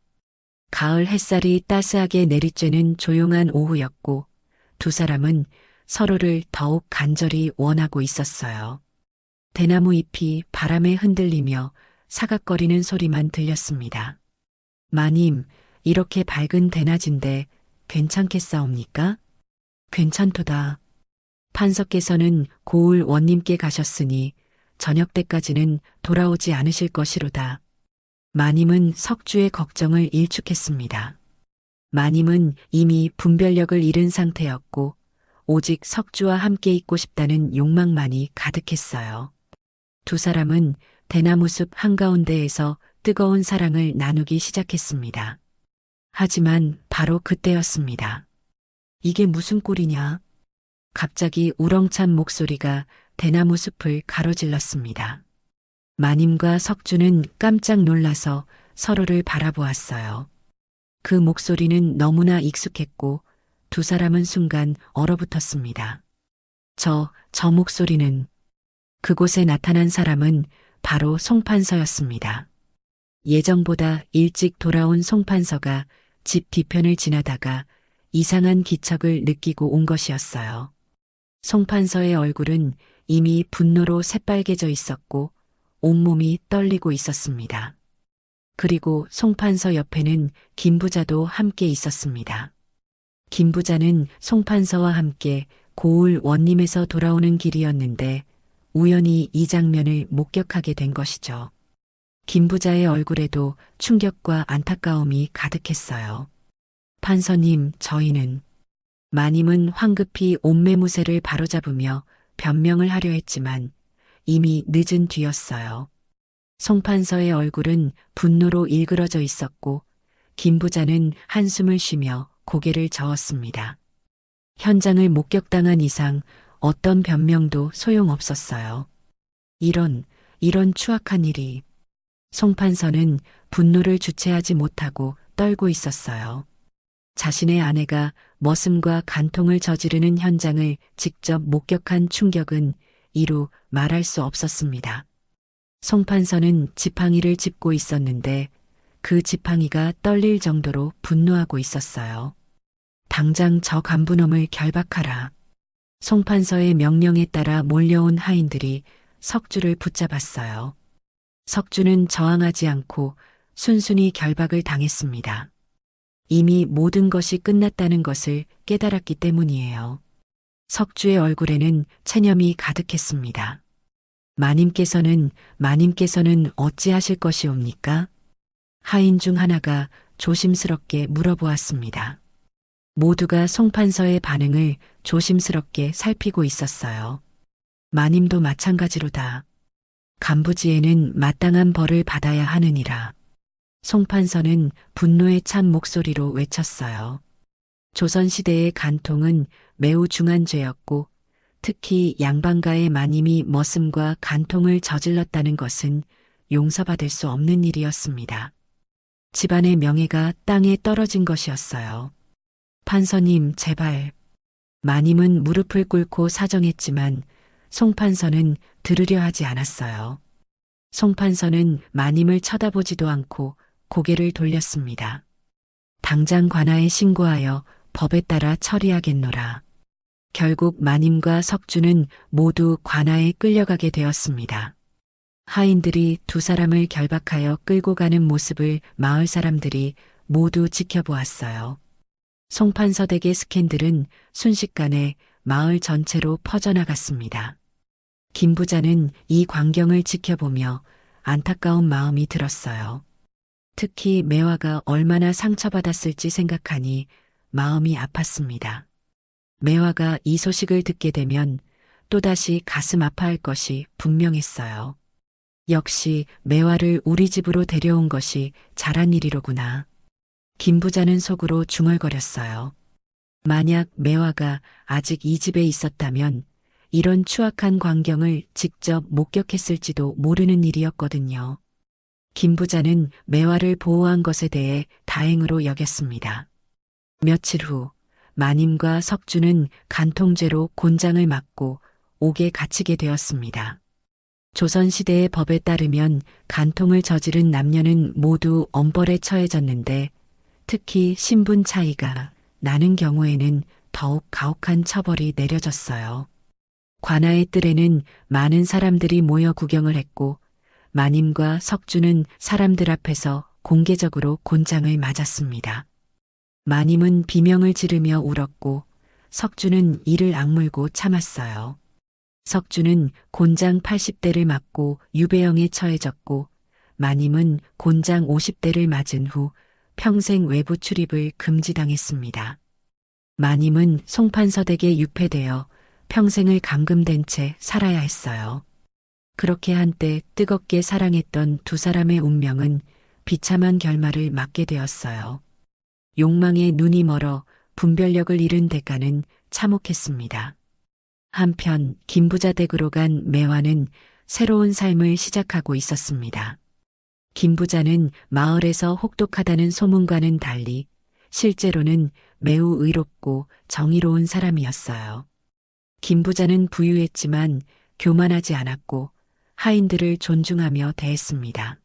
가을 햇살이 따스하게 내리쬐는 조용한 오후였고 두 사람은 서로를 더욱 간절히 원하고 있었어요. 대나무 잎이 바람에 흔들리며 사각거리는 소리만 들렸습니다. 마님, 이렇게 밝은 대낮인데 괜찮겠사옵니까? 괜찮도다. 판서께서는 고을 원님께 가셨으니 저녁 때까지는 돌아오지 않으실 것이로다. 마님은 석주의 걱정을 일축했습니다. 마님은 이미 분별력을 잃은 상태였고 오직 석주와 함께 있고 싶다는 욕망만이 가득했어요. 두 사람은 대나무숲 한가운데에서 뜨거운 사랑을 나누기 시작했습니다. 하지만 바로 그때였습니다. 이게 무슨 꼴이냐? 갑자기 우렁찬 목소리가 대나무 숲을 가로질렀습니다. 마님과 석주는 깜짝 놀라서 서로를 바라보았어요. 그 목소리는 너무나 익숙했고 두 사람은 순간 얼어붙었습니다. 저 목소리는 그곳에 나타난 사람은 바로 송판서였습니다. 예정보다 일찍 돌아온 송판서가 집 뒤편을 지나다가 이상한 기척을 느끼고 온 것이었어요. 송판서의 얼굴은 이미 분노로 새빨개져 있었고 온몸이 떨리고 있었습니다. 그리고 송판서 옆에는 김부자도 함께 있었습니다. 김부자는 송판서와 함께 고을 원림에서 돌아오는 길이었는데 우연히 이 장면을 목격하게 된 것이죠. 김부자의 얼굴에도 충격과 안타까움이 가득했어요. 판서님, 저희는 마님은 황급히 옴매무새를 바로잡으며 변명을 하려 했지만 이미 늦은 뒤였어요. 송판서의 얼굴은 분노로 일그러져 있었고 김부자는 한숨을 쉬며 고개를 저었습니다. 현장을 목격당한 이상 어떤 변명도 소용없었어요. 이런 추악한 일이. 송판서는 분노를 주체하지 못하고 떨고 있었어요. 자신의 아내가 머슴과 간통을 저지르는 현장을 직접 목격한 충격은 이루 말할 수 없었습니다. 송 판서는 지팡이를 짚고 있었는데 그 지팡이가 떨릴 정도로 분노하고 있었어요. 당장 저 간부놈을 결박하라. 송 판서의 명령에 따라 몰려온 하인들이 석주를 붙잡았어요. 석주는 저항하지 않고 순순히 결박을 당했습니다. 이미 모든 것이 끝났다는 것을 깨달았기 때문이에요. 석주의 얼굴에는 체념이 가득했습니다. 마님께서는 어찌하실 것이옵니까? 하인 중 하나가 조심스럽게 물어보았습니다. 모두가 송 판서의 반응을 조심스럽게 살피고 있었어요. 마님도 마찬가지로다. 간부지에는 마땅한 벌을 받아야 하느니라. 송 판서는 분노에 찬 목소리로 외쳤어요. 조선시대의 간통은 매우 중한 죄였고 특히 양반가의 마님이 머슴과 간통을 저질렀다는 것은 용서받을 수 없는 일이었습니다. 집안의 명예가 땅에 떨어진 것이었어요. 판서님, 제발. 마님은 무릎을 꿇고 사정했지만 송 판서는 들으려 하지 않았어요. 송 판서는 마님을 쳐다보지도 않고 고개를 돌렸습니다. 당장 관아에 신고하여 법에 따라 처리하겠노라. 결국 마님과 석주는 모두 관아에 끌려가게 되었습니다. 하인들이 두 사람을 결박하여 끌고 가는 모습을 마을 사람들이 모두 지켜보았어요. 송 판서 댁의 스캔들은 순식간에 마을 전체로 퍼져나갔습니다. 김 부자는 이 광경을 지켜보며 안타까운 마음이 들었어요. 특히 매화가 얼마나 상처받았을지 생각하니 마음이 아팠습니다. 매화가 이 소식을 듣게 되면 또다시 가슴 아파할 것이 분명했어요. 역시 매화를 우리 집으로 데려온 것이 잘한 일이로구나. 김 부자는 속으로 중얼거렸어요. 만약 매화가 아직 이 집에 있었다면 이런 추악한 광경을 직접 목격했을지도 모르는 일이었거든요. 김 부자는 매화를 보호한 것에 대해 다행으로 여겼습니다. 며칠 후 마님과 석주는 간통죄로 곤장을 맞고 옥에 갇히게 되었습니다. 조선시대의 법에 따르면 간통을 저지른 남녀는 모두 엄벌에 처해졌는데 특히 신분 차이가 나는 경우에는 더욱 가혹한 처벌이 내려졌어요. 관아의 뜰에는 많은 사람들이 모여 구경을 했고 마님과 석주는 사람들 앞에서 공개적으로 곤장을 맞았습니다. 마님은 비명을 지르며 울었고 석주는 이를 악물고 참았어요. 석주는 곤장 80대를 맞고 유배형에 처해졌고 마님은 곤장 50대를 맞은 후 평생 외부 출입을 금지당했습니다. 마님은 송판서 댁에 유폐되어 평생을 감금된 채 살아야 했어요. 그렇게 한때 뜨겁게 사랑했던 두 사람의 운명은 비참한 결말을 맞게 되었어요. 욕망에 눈이 멀어 분별력을 잃은 대가는 참혹했습니다. 한편 김부자 댁으로 간 매화는 새로운 삶을 시작하고 있었습니다. 김부자는 마을에서 혹독하다는 소문과는 달리 실제로는 매우 의롭고 정의로운 사람이었어요. 김부자는 부유했지만 교만하지 않았고 하인들을 존중하며 대했습니다.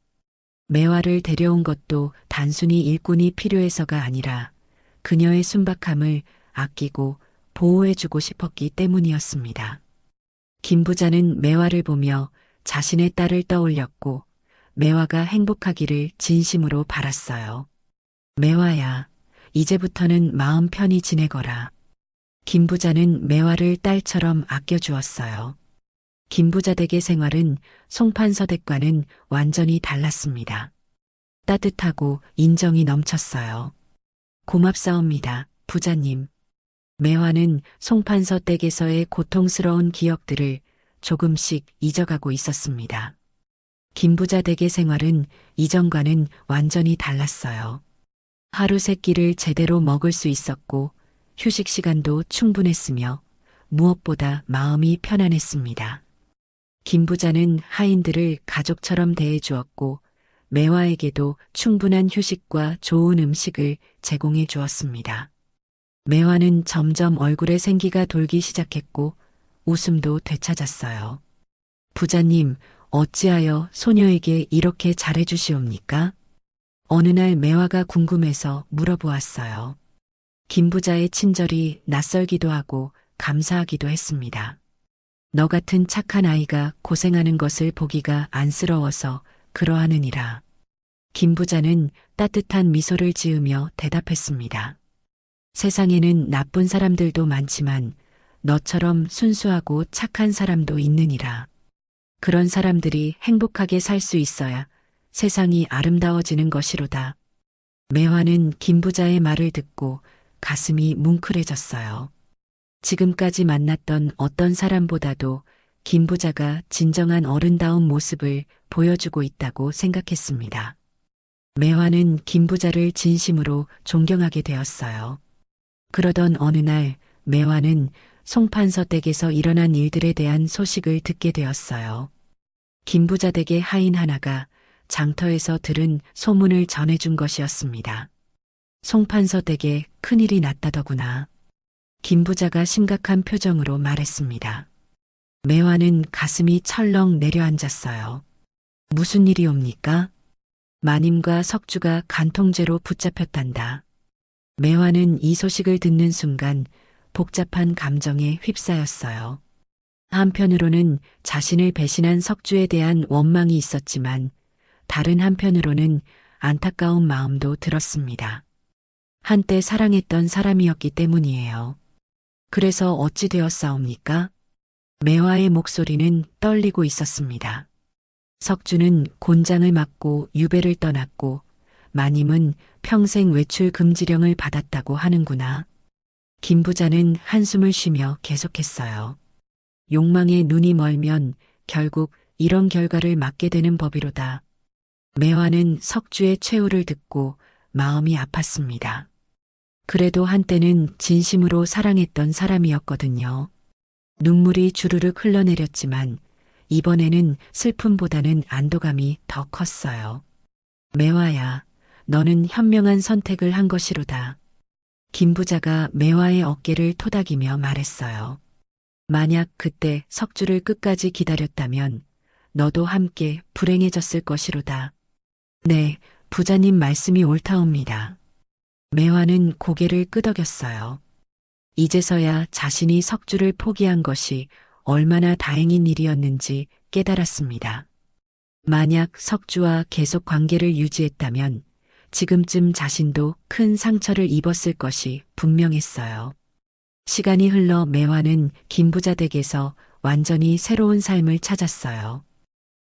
매화를 데려온 것도 단순히 일꾼이 필요해서가 아니라 그녀의 순박함을 아끼고 보호해주고 싶었기 때문이었습니다. 김 부자는 매화를 보며 자신의 딸을 떠올렸고 매화가 행복하기를 진심으로 바랐어요. 매화야, 이제부터는 마음 편히 지내거라. 김 부자는 매화를 딸처럼 아껴주었어요. 김 부자 댁의 생활은 송판서 댁과는 완전히 달랐습니다. 따뜻하고 인정이 넘쳤어요. 고맙사옵니다, 부자님. 매화는 송판서 댁에서의 고통스러운 기억들을 조금씩 잊어가고 있었습니다. 김 부자 댁의 생활은 이전과는 완전히 달랐어요. 하루 세 끼를 제대로 먹을 수 있었고 휴식 시간도 충분했으며 무엇보다 마음이 편안했습니다. 김 부자는 하인들을 가족처럼 대해주었고 매화에게도 충분한 휴식과 좋은 음식을 제공해 주었습니다. 매화는 점점 얼굴에 생기가 돌기 시작했고 웃음도 되찾았어요. 부자님, 어찌하여 소녀에게 이렇게 잘해주시옵니까? 어느 날 매화가 궁금해서 물어보았어요. 김 부자의 친절이 낯설기도 하고 감사하기도 했습니다. 너 같은 착한 아이가 고생하는 것을 보기가 안쓰러워서 그러하느니라. 김 부자는 따뜻한 미소를 지으며 대답했습니다. 세상에는 나쁜 사람들도 많지만 너처럼 순수하고 착한 사람도 있느니라. 그런 사람들이 행복하게 살 수 있어야 세상이 아름다워지는 것이로다. 매화는 김 부자의 말을 듣고 가슴이 뭉클해졌어요. 지금까지 만났던 어떤 사람보다도 김 부자가 진정한 어른다운 모습을 보여주고 있다고 생각했습니다. 매화는 김 부자를 진심으로 존경하게 되었어요. 그러던 어느 날 매화는 송판서 댁에서 일어난 일들에 대한 소식을 듣게 되었어요. 김 부자 댁의 하인 하나가 장터에서 들은 소문을 전해준 것이었습니다. 송판서 댁에 큰일이 났다더구나. 김 부자가 심각한 표정으로 말했습니다. 매화는 가슴이 철렁 내려앉았어요. 무슨 일이옵니까? 마님과 석주가 간통죄로 붙잡혔단다. 매화는 이 소식을 듣는 순간 복잡한 감정에 휩싸였어요. 한편으로는 자신을 배신한 석주에 대한 원망이 있었지만 다른 한편으로는 안타까운 마음도 들었습니다. 한때 사랑했던 사람이었기 때문이에요. 그래서 어찌 되었사옵니까? 매화의 목소리는 떨리고 있었습니다. 석주는 곤장을 맞고 유배를 떠났고 마님은 평생 외출 금지령을 받았다고 하는구나. 김 부자는 한숨을 쉬며 계속했어요. 욕망에 눈이 멀면 결국 이런 결과를 맞게 되는 법이로다. 매화는 석주의 최후를 듣고 마음이 아팠습니다. 그래도 한때는 진심으로 사랑했던 사람이었거든요. 눈물이 주르륵 흘러내렸지만 이번에는 슬픔보다는 안도감이 더 컸어요. 매화야, 너는 현명한 선택을 한 것이로다. 김 부자가 매화의 어깨를 토닥이며 말했어요. 만약 그때 석주를 끝까지 기다렸다면 너도 함께 불행해졌을 것이로다. 네, 부자님 말씀이 옳다옵니다. 매화는 고개를 끄덕였어요. 이제서야 자신이 석주를 포기한 것이 얼마나 다행인 일이었는지 깨달았습니다. 만약 석주와 계속 관계를 유지했다면 지금쯤 자신도 큰 상처를 입었을 것이 분명했어요. 시간이 흘러 매화는 김 부자 댁에서 완전히 새로운 삶을 찾았어요.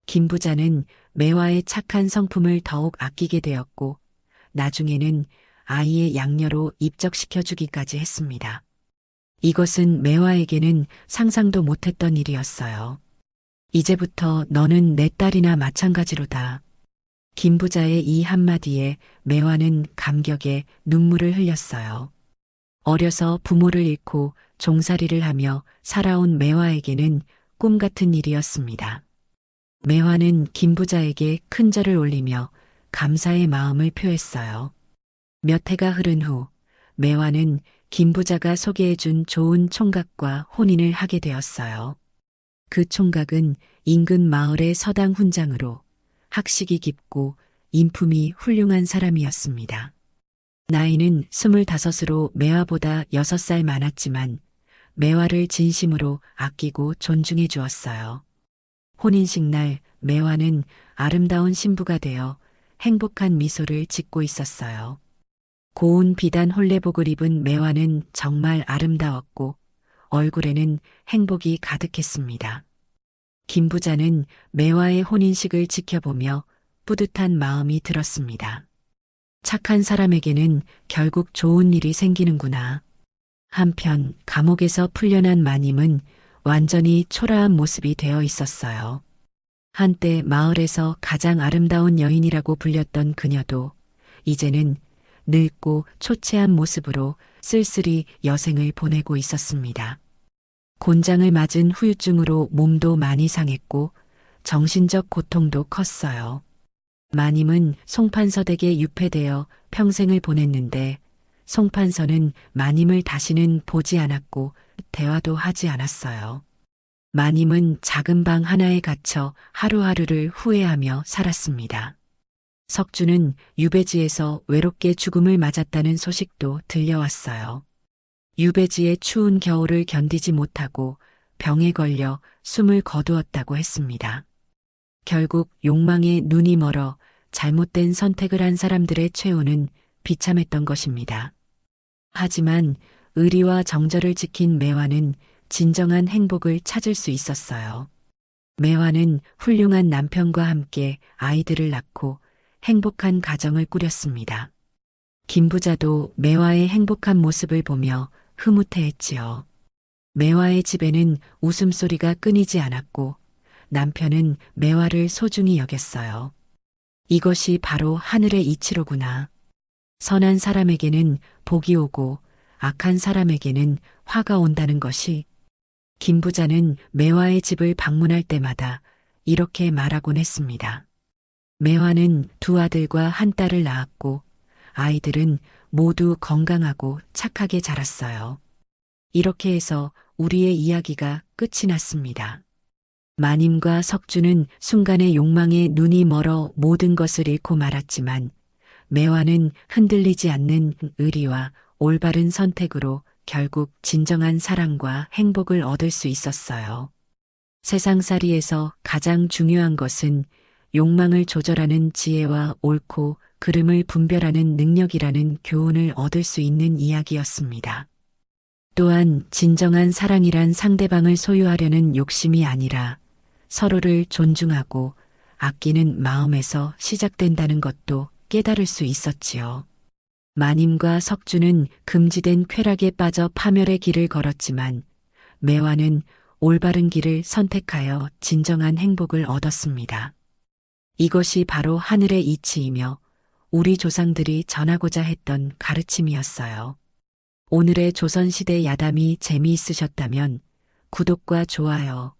김 부자는 매화의 착한 성품을 더욱 아끼게 되었고 나중에는 아이의 양녀로 입적시켜주기까지 했습니다. 이것은 매화에게는 상상도 못했던 일이었어요. 이제부터 너는 내 딸이나 마찬가지로다. 김 부자의 이 한마디에 매화는 감격에 눈물을 흘렸어요. 어려서 부모를 잃고 종살이를 하며 살아온 매화에게는 꿈 같은 일이었습니다. 매화는 김 부자에게 큰 절을 올리며 감사의 마음을 표했어요. 몇 해가 흐른 후 매화는 김 부자가 소개해준 좋은 총각과 혼인을 하게 되었어요. 그 총각은 인근 마을의 서당 훈장으로 학식이 깊고 인품이 훌륭한 사람이었습니다. 나이는 25으로 매화보다 6살 많았지만 매화를 진심으로 아끼고 존중해 주었어요. 혼인식 날 매화는 아름다운 신부가 되어 행복한 미소를 짓고 있었어요. 고운 비단 홀레복을 입은 매화는 정말 아름다웠고 얼굴에는 행복이 가득했습니다. 김 부자는 매화의 혼인식을 지켜보며 뿌듯한 마음이 들었습니다. 착한 사람에게는 결국 좋은 일이 생기는구나. 한편 감옥에서 풀려난 마님은 완전히 초라한 모습이 되어 있었어요. 한때 마을에서 가장 아름다운 여인이라고 불렸던 그녀도 이제는 늙고 초췌한 모습으로 쓸쓸히 여생을 보내고 있었습니다. 곤장을 맞은 후유증으로 몸도 많이 상했고 정신적 고통도 컸어요. 마님은 송판서 댁에 유폐되어 평생을 보냈는데 송판서는 마님을 다시는 보지 않았고 대화도 하지 않았어요. 마님은 작은 방 하나에 갇혀 하루하루를 후회하며 살았습니다. 석주는 유배지에서 외롭게 죽음을 맞았다는 소식도 들려왔어요. 유배지의 추운 겨울을 견디지 못하고 병에 걸려 숨을 거두었다고 했습니다. 결국 욕망에 눈이 멀어 잘못된 선택을 한 사람들의 최후는 비참했던 것입니다. 하지만 의리와 정절을 지킨 매화는 진정한 행복을 찾을 수 있었어요. 매화는 훌륭한 남편과 함께 아이들을 낳고 행복한 가정을 꾸렸습니다. 김부자도 매화의 행복한 모습을 보며 흐뭇해했지요. 매화의 집에는 웃음소리가 끊이지 않았고 남편은 매화를 소중히 여겼어요. 이것이 바로 하늘의 이치로구나. 선한 사람에게는 복이 오고 악한 사람에게는 화가 온다는 것이. 김부자는 매화의 집을 방문할 때마다 이렇게 말하곤 했습니다. 매화는 두 아들과 한 딸을 낳았고 아이들은 모두 건강하고 착하게 자랐어요. 이렇게 해서 우리의 이야기가 끝이 났습니다. 마님과 석주는 순간의 욕망에 눈이 멀어 모든 것을 잃고 말았지만 매화는 흔들리지 않는 의리와 올바른 선택으로 결국 진정한 사랑과 행복을 얻을 수 있었어요. 세상살이에서 가장 중요한 것은 욕망을 조절하는 지혜와 옳고 그름을 분별하는 능력이라는 교훈을 얻을 수 있는 이야기였습니다. 또한 진정한 사랑이란 상대방을 소유하려는 욕심이 아니라 서로를 존중하고 아끼는 마음에서 시작된다는 것도 깨달을 수 있었지요. 마님과 석주는 금지된 쾌락에 빠져 파멸의 길을 걸었지만 매화는 올바른 길을 선택하여 진정한 행복을 얻었습니다. 이것이 바로 하늘의 이치이며 우리 조상들이 전하고자 했던 가르침이었어요. 오늘의 조선시대 야담이 재미있으셨다면 구독과 좋아요,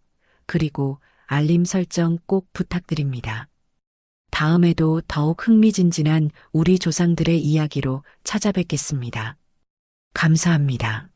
그리고 알림 설정 꼭 부탁드립니다. 다음에도 더욱 흥미진진한 우리 조상들의 이야기로 찾아뵙겠습니다. 감사합니다.